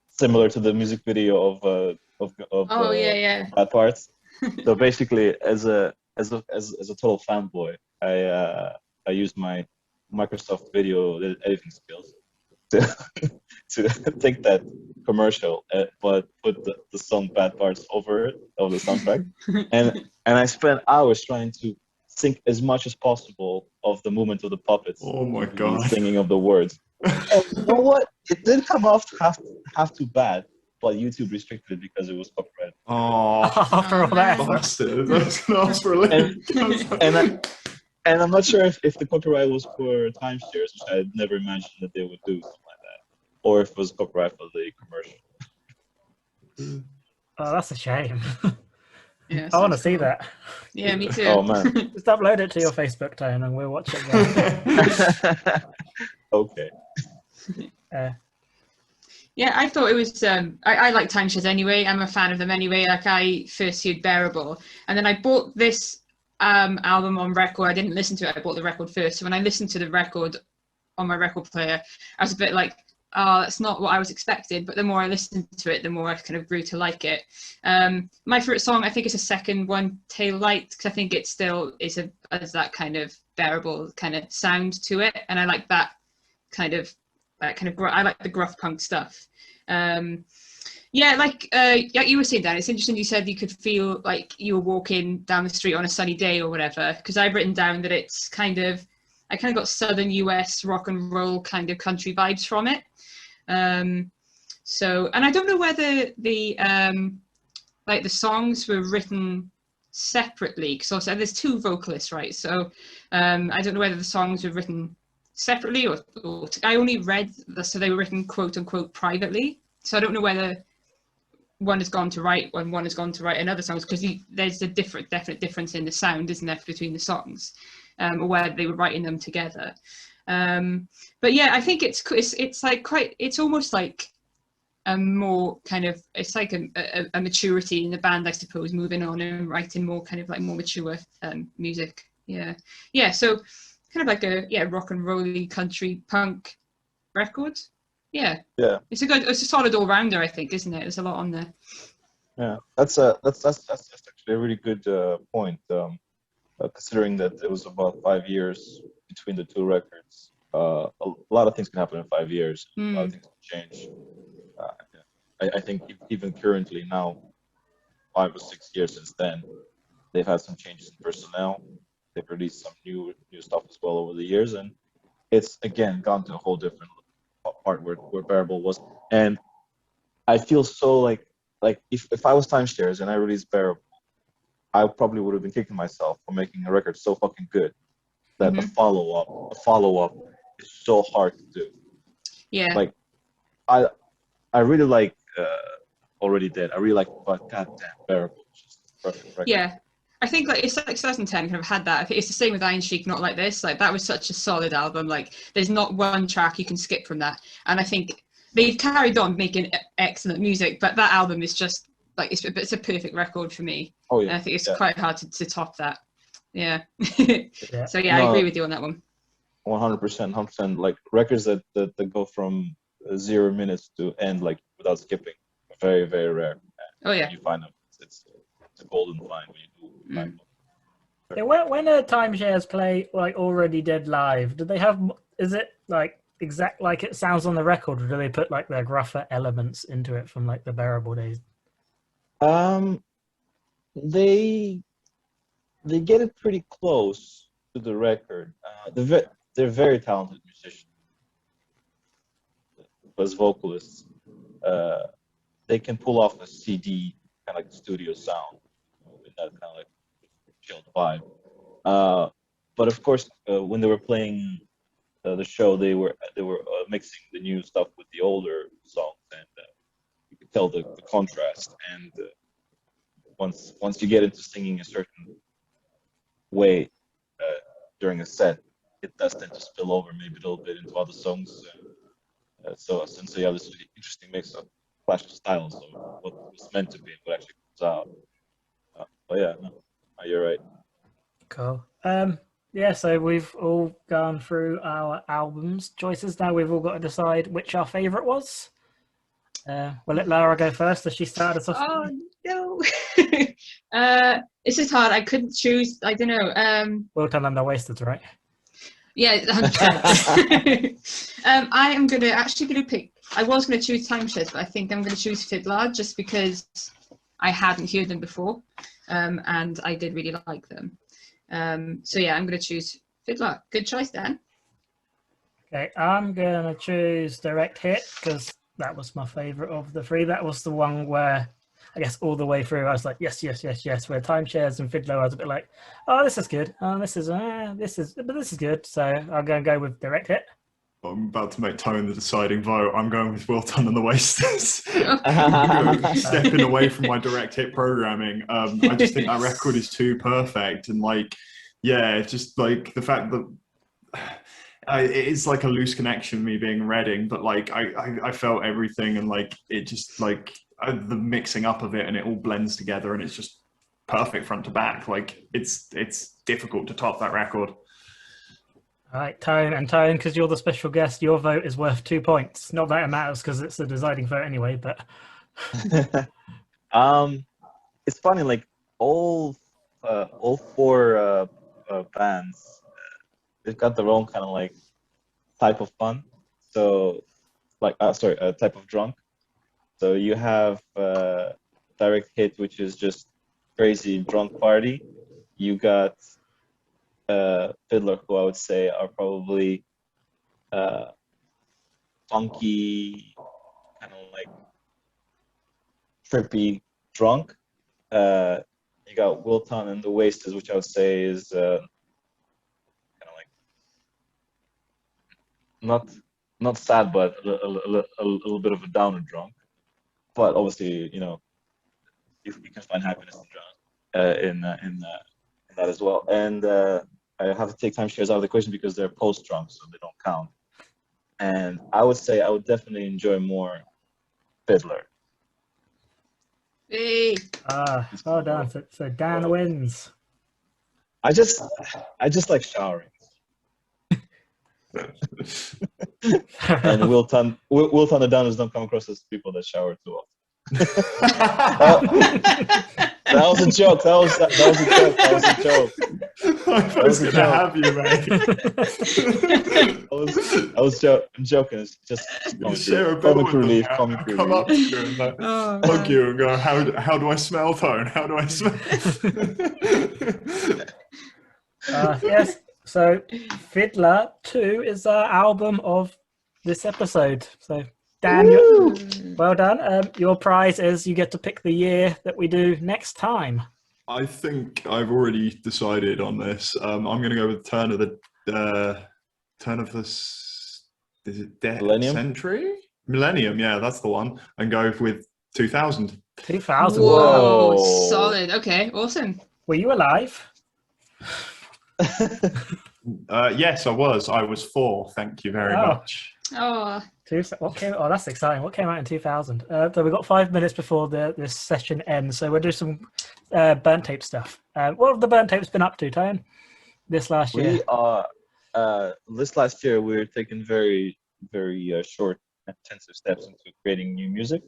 similar to the music video of Bad Parts. So basically, as a total fanboy, I used my Microsoft video editing skills to take that commercial, but put the song "Bad Parts" over it, of the soundtrack, and I spent hours trying to sync as much as possible of the movement of the puppets. Oh my god! Singing of the words. And you know what? It didn't come off half too bad. But YouTube restricted it because it was copyrighted. Oh, after all that, bastard! That's ask for a link. And I'm not sure if the copyright was for Timeshares, which I had never imagined that they would do something like that, or if it was copyright for the commercial. Oh, that's a shame. Yeah, I want to see that. Yeah, me too. Oh man! Just upload it to your Facebook, Tone, and we'll watch it. Okay. Yeah, I thought it was. I like Timeshares anyway. I'm a fan of them anyway. Like I first heard Bearable, and then I bought this album on record. I didn't listen to it. I bought the record first. So when I listened to the record on my record player, I was a bit like, "Oh, that's not what I was expecting." But the more I listened to it, the more I kind of grew to like it. My favorite song, I think, is the second one, "Tail Light," because I think it still has that kind of Bearable kind of sound to it, and I like that kind of. I like the gruff punk stuff. Like you were saying, Dan, it's interesting you said you could feel like you were walking down the street on a sunny day or whatever, because I've written down that it's I kind of got southern US rock and roll kind of country vibes from it. And I don't know whether the songs were written separately, because also there's two vocalists, right? So I don't know whether the songs were written separately or I only read so they were written quote unquote privately, so I don't know whether one has gone to write when one has gone to write another songs, because there's a definite difference in the sound, isn't there, between the songs, or whether they were writing them together. But yeah, I think it's like quite, it's almost like a more kind of, it's like a maturity in the band, I suppose, moving on and writing more kind of like more mature music. So kind of like a rock and rolly country punk record. Yeah. It's a solid all rounder, I think, isn't it? There's a lot on there. Yeah, that's actually a really good point. Considering that it was about 5 years between the two records, a lot of things can happen in 5 years. A lot of things can change. I think even currently now, 5 or 6 years since then, they've had some changes in personnel. They've released some new stuff as well over the years, and it's again gone to a whole different part where Bearable was. And I feel so like if I was Timeshares and I released Bearable, I probably would have been kicking myself for making a record so fucking good that the follow up is so hard to do. Yeah. Like I really like Already Dead. I really like, but goddamn, Bearable is just the perfect record. Yeah. I think like it's like 2010 kind of had that. I think it's the same with Iron Sheik, Not Like This. Like that was such a solid album. Like there's not one track you can skip from that. And I think they've carried on making excellent music, but that album is just like it's a perfect record for me. Oh yeah. And I think it's quite hard to top that. Yeah. Yeah. So yeah, I agree with you on that one. 100%, 100%. Like records that go from 0 minutes to end like without skipping, very, very rare. Oh yeah. When you find them, it's a golden find when you do find them. Yeah, when Timeshares play like Already Dead live, do they have? Is it like exact like it sounds on the record, or do they put like their gruffer elements into it from like the Bearable days? They get it pretty close to the record. They're very talented musicians, as vocalists. They can pull off a CD kind of like studio sound with that kind of like chilled vibe. But of course, when they were playing the show, they were mixing the new stuff with the older songs, and you could tell the contrast. And once you get into singing a certain way during a set, it does tend to spill over maybe a little bit into other songs. So you have this interesting mix of clash of styles of what was meant to be and what actually comes out. But yeah, no, you're right. Cool. Yeah, so we've all gone through our albums choices. Now we've all got to decide which our favourite was. We'll let Lara go first as she started us off. Oh no. This is hard. I couldn't choose. I don't know. Well done, The Wasters, right? Yeah, 100%. I am gonna pick. I was gonna choose Timeshares, but I think I'm gonna choose Fidlar just because I hadn't heard them before, and I did really like them. So yeah, I'm gonna choose Fidlar. Good choice, Dan. Okay, I'm gonna choose Direct Hit because that was my favourite of the three. That was the one where I guess all the way through I was like yes. Where Timeshares and Fidlar I was a bit like, oh, this is good. Oh, this is good. So I'm gonna go with Direct Hit. I'm about to make Tone the deciding vote. I'm going with Tun The Wasters. Stepping away from my direct hit programming. I just think that record is too perfect, and like, yeah, just like the fact that it's like a loose connection, me being Reading, but like I felt everything, and like it just like the mixing up of it, and it all blends together, and it's just perfect front to back. Like it's difficult to top that record. All right, Tone, because you're the special guest, your vote is worth 2 points. Not that it matters because it's the deciding vote anyway, but it's funny, like all four bands, they've got their own kind of like type of fun. So like type of drunk. So you have Direct Hit, which is just crazy drunk party. You got Fidlar, who I would say are probably funky, kind of like trippy drunk. You got Tun and The Wasters, which I would say is kind of like not sad, but a little bit of a downer drunk. But obviously, you know, you can find happiness in that as well. And I have to take Timeshares out of the equation because they're post-drunk, so they don't count. And I would say I would definitely enjoy more Fidlar. Hey. Well done. So Dan wins. I just like showering. And Will Tun the Downers don't come across as people that shower too often. That was a joke. That was a joke. I was going to have you, mate. I'm joking. It's just comic relief. Come up to you and like, hug you and go, how do I smell, Tone? How do I smell? Yes. So Fidlar 2 is our album of this episode. So Dan, well done. Your prize is you get to pick the year that we do next time. I think I've already decided on this. I'm going to go with turn of the Millennium? century? Millennium, yeah, that's the one. And go with 2000. 2000. Whoa, Whoa. solid. Okay, awesome. Were you alive? Yes, I was. I was 4. Thank you very much. Oh, that's exciting. What came out in 2000? So we've got 5 minutes before this session ends. So we'll do some burnt tape stuff. What have the burnt tapes been up to, Tone, this last year? This last year, we were taking very, very short, intensive steps into creating new music.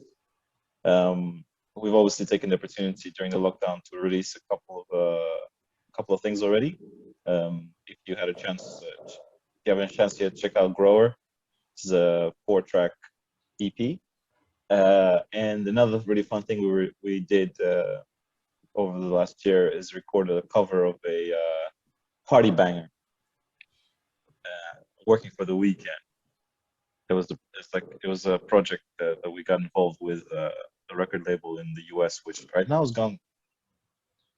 We've obviously taken the opportunity during the lockdown to release a couple of things already. If you had a chance, if you haven't a chance yet, check out Grower. It's a 4-track EP. And another really fun thing we did over the last year is recorded a cover of a party banger, Working for the Weekend. It was a project that we got involved with the record label in the US, which right now has gone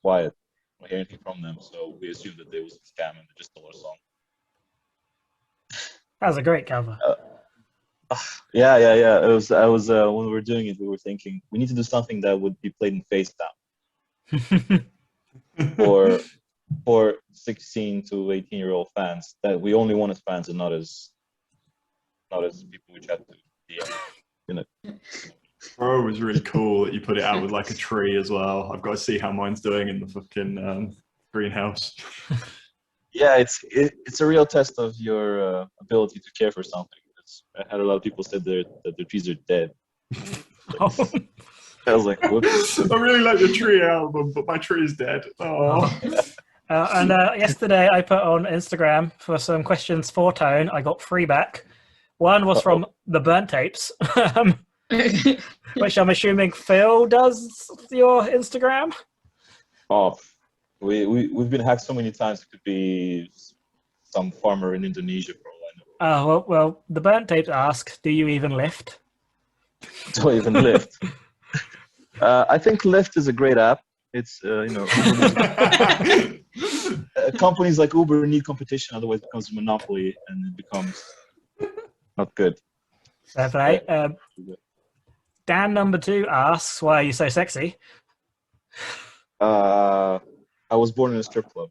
quiet. I don't hear anything from them, so we assumed that they was a scam and they just stole our song. That was a great cover. Yeah. It was. I was when we were doing it, we were thinking we need to do something that would be played in FaceTime for 16 to 18-year-old fans that we only want as fans and not as people we chat to. Yeah, Bro, it was really cool that you put it out with like a tree as well. I've got to see how mine's doing in the fucking greenhouse. Yeah, it's a real test of your ability to care for something. I had a lot of people said that their trees are dead. I was like, whoops. I really like the tree album, but my tree is dead. Oh. And yesterday I put on Instagram for some questions for Tone. I got 3 back. One was from the Burnt Tapes, which I'm assuming Phil does your Instagram. Oh, we've been hacked so many times. It could be some farmer in Indonesia for all I know. Oh, well, the Burnt Tapes ask, do you even lift? Don't even lift. I think Lyft is a great app. It's companies like Uber need competition, otherwise it becomes a monopoly and it becomes not good. Fair play. Dan number 2 asks, why are you so sexy? I was born in a strip club.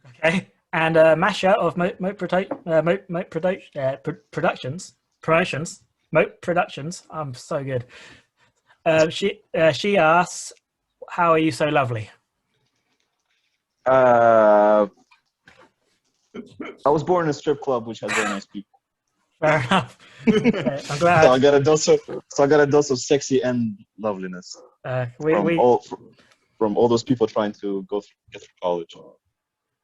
Okay. And Masha of Moat Productions. I'm so good. She asks, how are you so lovely? I was born in a strip club which has very nice people. Fair enough. Okay, I'm glad. So I got a dose of sexy and loveliness from all those people trying to get through college.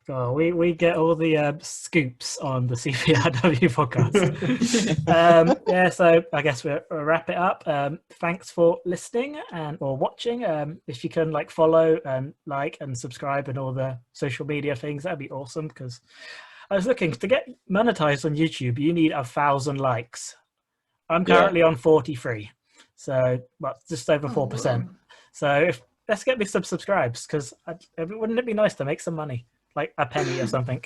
Oh, we get all the scoops on the CPRW podcast. Yeah, so I guess we'll wrap it up. Thanks for listening or watching. If you can follow and like and subscribe and all the social media things, that'd be awesome. Because I was looking to get monetized on YouTube, you need 1,000 likes. I'm currently on 43, so just over 4%. So let's get me some subscribes, because wouldn't it be nice to make some money? Like a penny or something.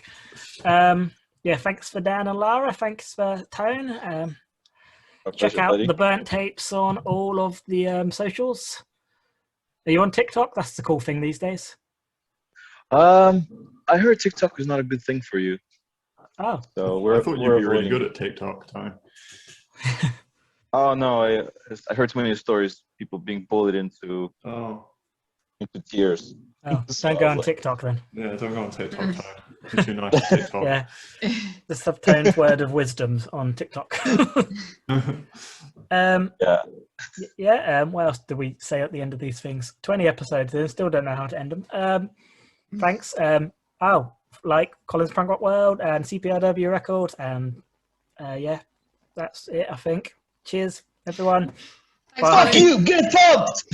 Yeah, thanks for Dan and Lara. Thanks for Tone. Check out the Burnt Tapes on all of the socials. Are you on TikTok? That's the cool thing these days. I heard TikTok is not a good thing for you. Oh. So I thought you'd be really good at TikTok, Tone. Oh no, I heard too many stories. People being bullied into tears. Oh, don't go on TikTok then. Yeah, don't go on TikTok, Tone. You're too nice for TikTok. Yeah, just have Tone's word of wisdom on TikTok. What else do we say at the end of these things? 20 episodes in, still don't know how to end them. Thanks. Like Colin's Punk Rock World and CPRW Records, and that's it, I think. Cheers, everyone. Thanks, Fuck you, get pumped!